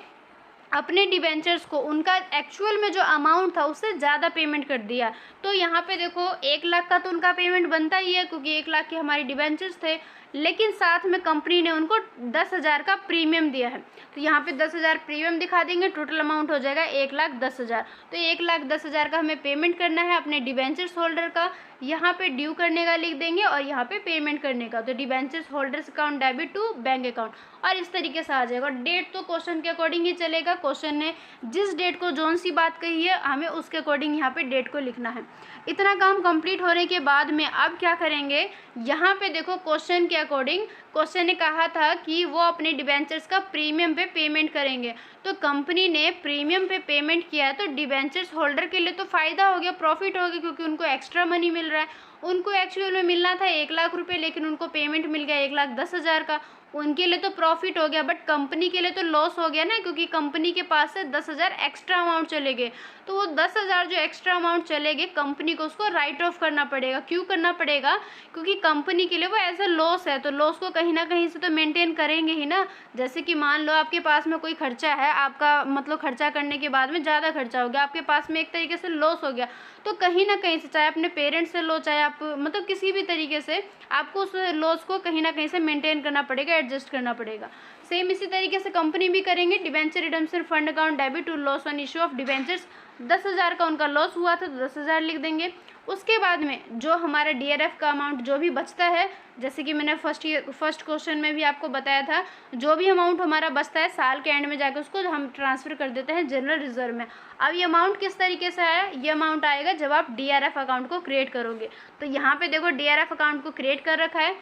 S1: अपने डिबेंचर्स को उनका एक्चुअल में जो अमाउंट था उससे ज़्यादा पेमेंट कर दिया। तो यहाँ पे देखो 1 लाख का तो उनका पेमेंट बनता ही है, क्योंकि 1 लाख के हमारे डिबेंचर्स थे, लेकिन साथ में कंपनी ने उनको 10,000 का प्रीमियम दिया है। तो यहाँ पे 10,000 प्रीमियम दिखा देंगे, टोटल अमाउंट हो जाएगा 1,10,000। तो 1,10,000 का हमें पेमेंट करना है अपने डिबेंचर्स होल्डर का। यहाँ पे ड्यू करने का लिख देंगे और यहाँ पे पेमेंट करने का, तो debentures holders account debit to bank account, और इस तरीके से आ जाएगा। डेट तो क्वेश्चन के अकॉर्डिंग ही चलेगा, क्वेश्चन ने जिस डेट को जोन सी बात कही है हमें उसके अकॉर्डिंग यहाँ पे डेट को लिखना है। इतना काम कंप्लीट होने के बाद में अब क्या करेंगे, यहाँ पे देखो क्वेश्चन के अकॉर्डिंग क्वेश्चन ने कहा था कि वो अपने डिबेंचर्स का प्रीमियम पे पेमेंट करेंगे। तो कंपनी ने प्रीमियम पे पेमेंट किया है, तो डिबेंचर्स होल्डर के लिए तो फ़ायदा हो गया, प्रॉफिट हो गया, क्योंकि उनको एक्स्ट्रा मनी मिल रहा है। उनको एक्चुअल में मिलना था 1 लाख रुपए, लेकिन उनको पेमेंट मिल गया 1,10,000 का, उनके लिए तो प्रॉफिट हो गया। बट कंपनी के लिए तो लॉस हो गया ना, क्योंकि कंपनी के पास से 10,000 एक्स्ट्रा अमाउंट चले गए। तो वो 10,000 जो एक्स्ट्रा अमाउंट चले गए, कंपनी को उसको राइट ऑफ करना पड़ेगा। क्यों करना पड़ेगा, क्योंकि कंपनी के लिए वो एज अ लॉस है, तो लॉस को कहीं ना कहीं से तो मेंटेन करेंगे ही ना। जैसे कि मान लो आपके पास में कोई खर्चा है, आपका मतलब खर्चा करने के बाद में ज़्यादा खर्चा हो गया, आपके पास में एक तरीके से लॉस हो गया, तो कहीं ना कहीं से चाहे अपने पेरेंट्स से लो, चाहे आप मतलब किसी भी तरीके से आपको उस लॉस को कहीं ना कहीं से मेंटेन करना पड़ेगा, एडजस्ट करना पड़ेगा। सेम इसी तरीके से कंपनी भी करेंगे। Debenture redemption fund account debit to loss on issue of debentures, 10,000 का उनका लॉस हुआ था तो 10,000 लिख देंगे। उसके बाद में जो हमारा डीआरएफ का अमाउंट जो भी बचता है, जैसे कि मैंने फर्स्ट क्वेश्चन में भी आपको बताया था, जो भी अमाउंट हमारा बचता है साल के एंड में जाकर उसको हम ट्रांसफ़र कर देते हैं जनरल रिजर्व में। अब ये अमाउंट किस तरीके से आया, ये अमाउंट आएगा जब आप डीआरएफ अकाउंट को क्रिएट करोगे। तो यहाँ पे देखो डीआरएफ अकाउंट को क्रिएट कर रखा है,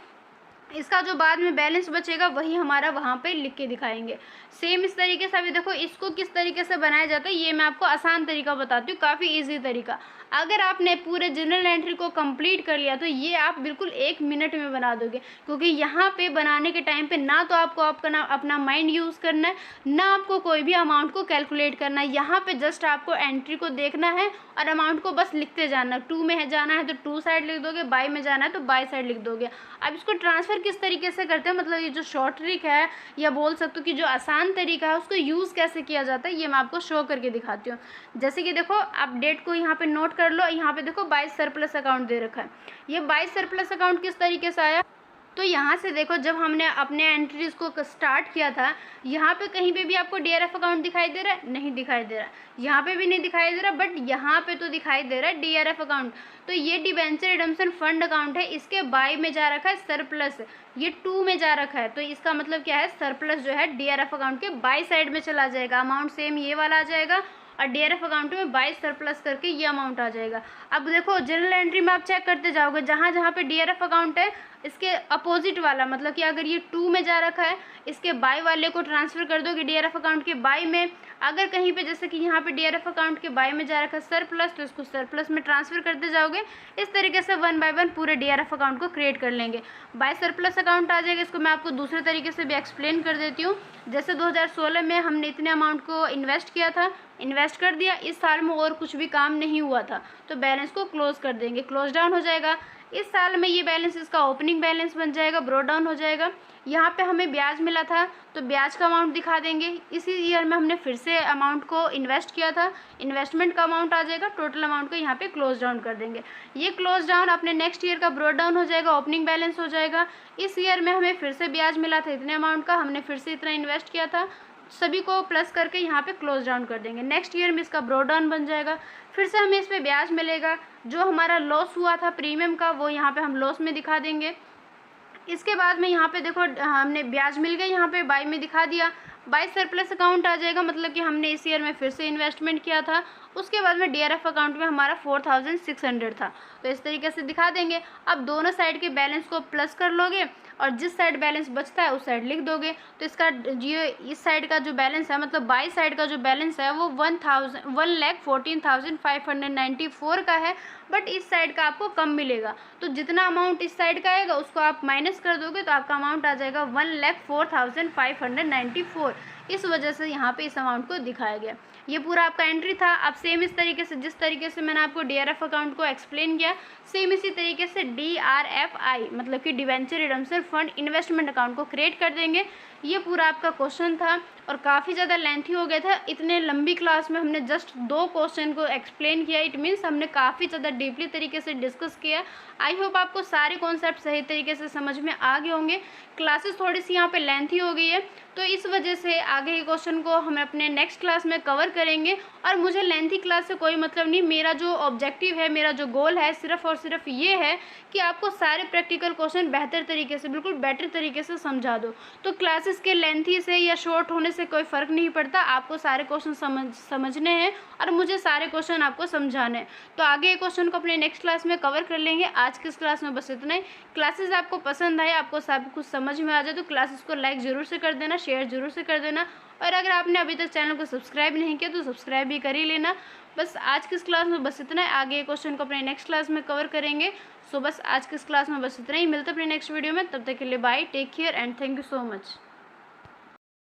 S1: इसका जो बाद में बैलेंस बचेगा वही हमारा वहाँ पे लिख के दिखाएंगे। सेम इस तरीके से अभी देखो इसको किस तरीके से बनाया जाता है, ये मैं आपको आसान तरीका बताती हूँ, काफ़ी इजी तरीका। अगर आपने पूरे जनरल एंट्री को कंप्लीट कर लिया तो ये आप बिल्कुल 1 मिनट में बना दोगे, क्योंकि यहाँ पे बनाने के टाइम पे ना तो आपको अपना माइंड यूज़ करना है, ना आपको कोई भी अमाउंट को कैलकुलेट करना है। यहाँ पे जस्ट आपको एंट्री को देखना है और अमाउंट को बस लिखते जाना। 2 में जाना है तो 2 साइड लिख दोगे, बाई में जाना है तो बाई साइड लिख दोगे। अब इसको ट्रांसफ़र किस तरीके से करते हैं, मतलब ये जो शॉर्ट ट्रिक है या बोल सकते हो कि जो आसान तरीका है उसको यूज़ कैसे किया जाता है, ये मैं आपको शो करके दिखाती हूँ। जैसे कि देखो आप डेट को यहाँ पे नोट कर लो, यहाँ पे देखो 22 सरप्लस अकाउंट दे रखा है। ये 22 सरप्लस अकाउंट किस तरीके से आया, तो यहाँ से देखो जब हमने अपने एंट्रीज़ को स्टार्ट किया था, यहाँ पे कहीं पे भी आपको डीआरएफ अकाउंट दिखाई दे रहा है, नहीं दिखाई दे रहा, यहाँ पे भी नहीं दिखाई दे रहा, बट यहाँ पे तो दिखाई दे रहा है डीआरएफ अकाउंट। तो ये डिबेंचर रिडम्पशन फंड अकाउंट है, इसके बाई में जा रखा है सरप्लस, ये 2 में जा रखा है, तो इसका मतलब क्या है, सरप्लस जो है डीआरएफ अकाउंट के बाई साइड में चला जाएगा, अमाउंट सेम ये वाला आ जाएगा और डीआरएफ अकाउंट में 22 सरप्लस करके ये अमाउंट आ जाएगा। अब देखो जनरल एंट्री में आप चेक करते जाओगे, जहाँ जहाँ पे डीआरएफ अकाउंट है इसके अपोजिट वाला, मतलब कि अगर ये 2 में जा रखा है, इसके बाई वाले को ट्रांसफ़र कर दोगे डीआरएफ अकाउंट के बाई में। अगर कहीं पे जैसे कि यहाँ पे डीआरएफ अकाउंट के बाई में जा रखा है सरप्लस, तो इसको सरप्लस में ट्रांसफ़र करते जाओगे। इस तरीके से 1 बाय 1 पूरे डीआरएफ अकाउंट को क्रिएट कर लेंगे। बाई सरप्लस अकाउंट आ जाएगा, इसको मैं आपको दूसरे तरीके से भी एक्सप्लेन कर देती हूँ। जैसे 2016 में हमने इतने अमाउंट को इन्वेस्ट किया था, इन्वेस्ट कर दिया, इस साल में और कुछ भी काम नहीं हुआ था, तो बैलेंस को क्लोज कर देंगे, क्लोज डाउन हो जाएगा। इस साल में ये बैलेंस इसका ओपनिंग बैलेंस बन जाएगा, ब्रॉट डाउन हो जाएगा। यहाँ पे हमें ब्याज मिला था तो ब्याज का अमाउंट दिखा देंगे। इसी ईयर में हमने फिर से अमाउंट को इन्वेस्ट किया था, इन्वेस्टमेंट का अमाउंट आ जाएगा, टोटल अमाउंट को यहाँ पे क्लोज डाउन कर देंगे। ये क्लोज डाउन अपने नेक्स्ट ईयर का ब्रॉट डाउन हो जाएगा, ओपनिंग बैलेंस हो जाएगा। इस ईयर में हमें फिर से ब्याज मिला था इतने अमाउंट का, हमने फिर से इतना इन्वेस्ट किया था, सभी को प्लस करके यहाँ पे क्लोज डाउन कर देंगे। नेक्स्ट ईयर में इसका ब्रॉट डाउन बन जाएगा, फिर से हमें इस पर ब्याज मिलेगा। जो हमारा लॉस हुआ था प्रीमियम का वो यहाँ पे हम लॉस में दिखा देंगे। इसके बाद में यहाँ पे देखो हमने ब्याज मिल गया, यहाँ पे बाई में दिखा दिया, बाई सरप्लस अकाउंट आ जाएगा, मतलब कि हमने इस ईयर में फिर से इन्वेस्टमेंट किया था। उसके बाद में डीआरएफ अकाउंट में हमारा 4600 था, तो इस तरीके से दिखा देंगे। अब दोनों साइड के बैलेंस को प्लस कर लोगे और जिस साइड बैलेंस बचता है उस साइड लिख दोगे। तो इसका ये इस साइड का जो बैलेंस है, मतलब बाई साइड का जो बैलेंस है वो 1,14,594 का है, बट इस साइड का आपको कम मिलेगा। तो जितना अमाउंट इस साइड का आएगा उसको आप माइनस कर दोगे तो आपका अमाउंट आ जाएगा 1,04,594। इस वजह से यहाँ पे इस अमाउंट को दिखाया गया। ये पूरा आपका एंट्री था। अब सेम इस तरीके से जिस तरीके से मैंने आपको डीआरएफ अकाउंट को एक्सप्लेन किया, सेम इसी तरीके से डीआरएफआई मतलब कि debenture redemption fund investment account को क्रिएट कर देंगे। ये पूरा आपका क्वेश्चन था और काफ़ी ज़्यादा लेंथी हो गया था। इतने लंबी क्लास में हमने जस्ट 2 क्वेश्चन को एक्सप्लेन किया, इट मीन्स हमने काफ़ी ज़्यादा डीपली तरीके से डिस्कस किया। आई होप आपको सारे कॉन्सेप्ट सही तरीके से समझ में आ गए होंगे। क्लासेस थोड़ी सी यहाँ पे लेंथी हो गई है, तो इस वजह से आगे के क्वेश्चन को हम अपने नेक्स्ट क्लास में कवर करेंगे। और मुझे लेंथी क्लास से कोई मतलब नहीं, मेरा जो ऑब्जेक्टिव है, मेरा जो गोल है सिर्फ और सिर्फ ये है कि आपको सारे प्रैक्टिकल क्वेश्चन बेहतर तरीके से, बिल्कुल बेटर तरीके से समझा दो। तो क्लासेस के लेंथी से या शॉर्ट होने से कोई फ़र्क नहीं पड़ता, आपको सारे क्वेश्चन समझने हैं और मुझे सारे क्वेश्चन आपको समझाने हैं। तो आगे ये क्वेश्चन को अपने नेक्स्ट क्लास में कवर कर लेंगे। आज की इस क्लास में बस इतना ही। क्लासेस आपको पसंद आए, आपको सब कुछ समझ में आ जाए तो क्लासेस को लाइक ज़रूर से कर देना, शेयर ज़रूर से कर देना, और अगर आपने अभी तक चैनल को सब्सक्राइब नहीं किया तो सब्सक्राइब भी कर ही लेना। बस आज की इस क्लास में बस इतना है। आगे क्वेश्चन को अपने नेक्स्ट क्लास में कवर करेंगे। सो बस आज की इस क्लास में बस इतना ही। मिलते हैं अपने नेक्स्ट वीडियो में, तब तक के लिए bye, take care and thank you so much.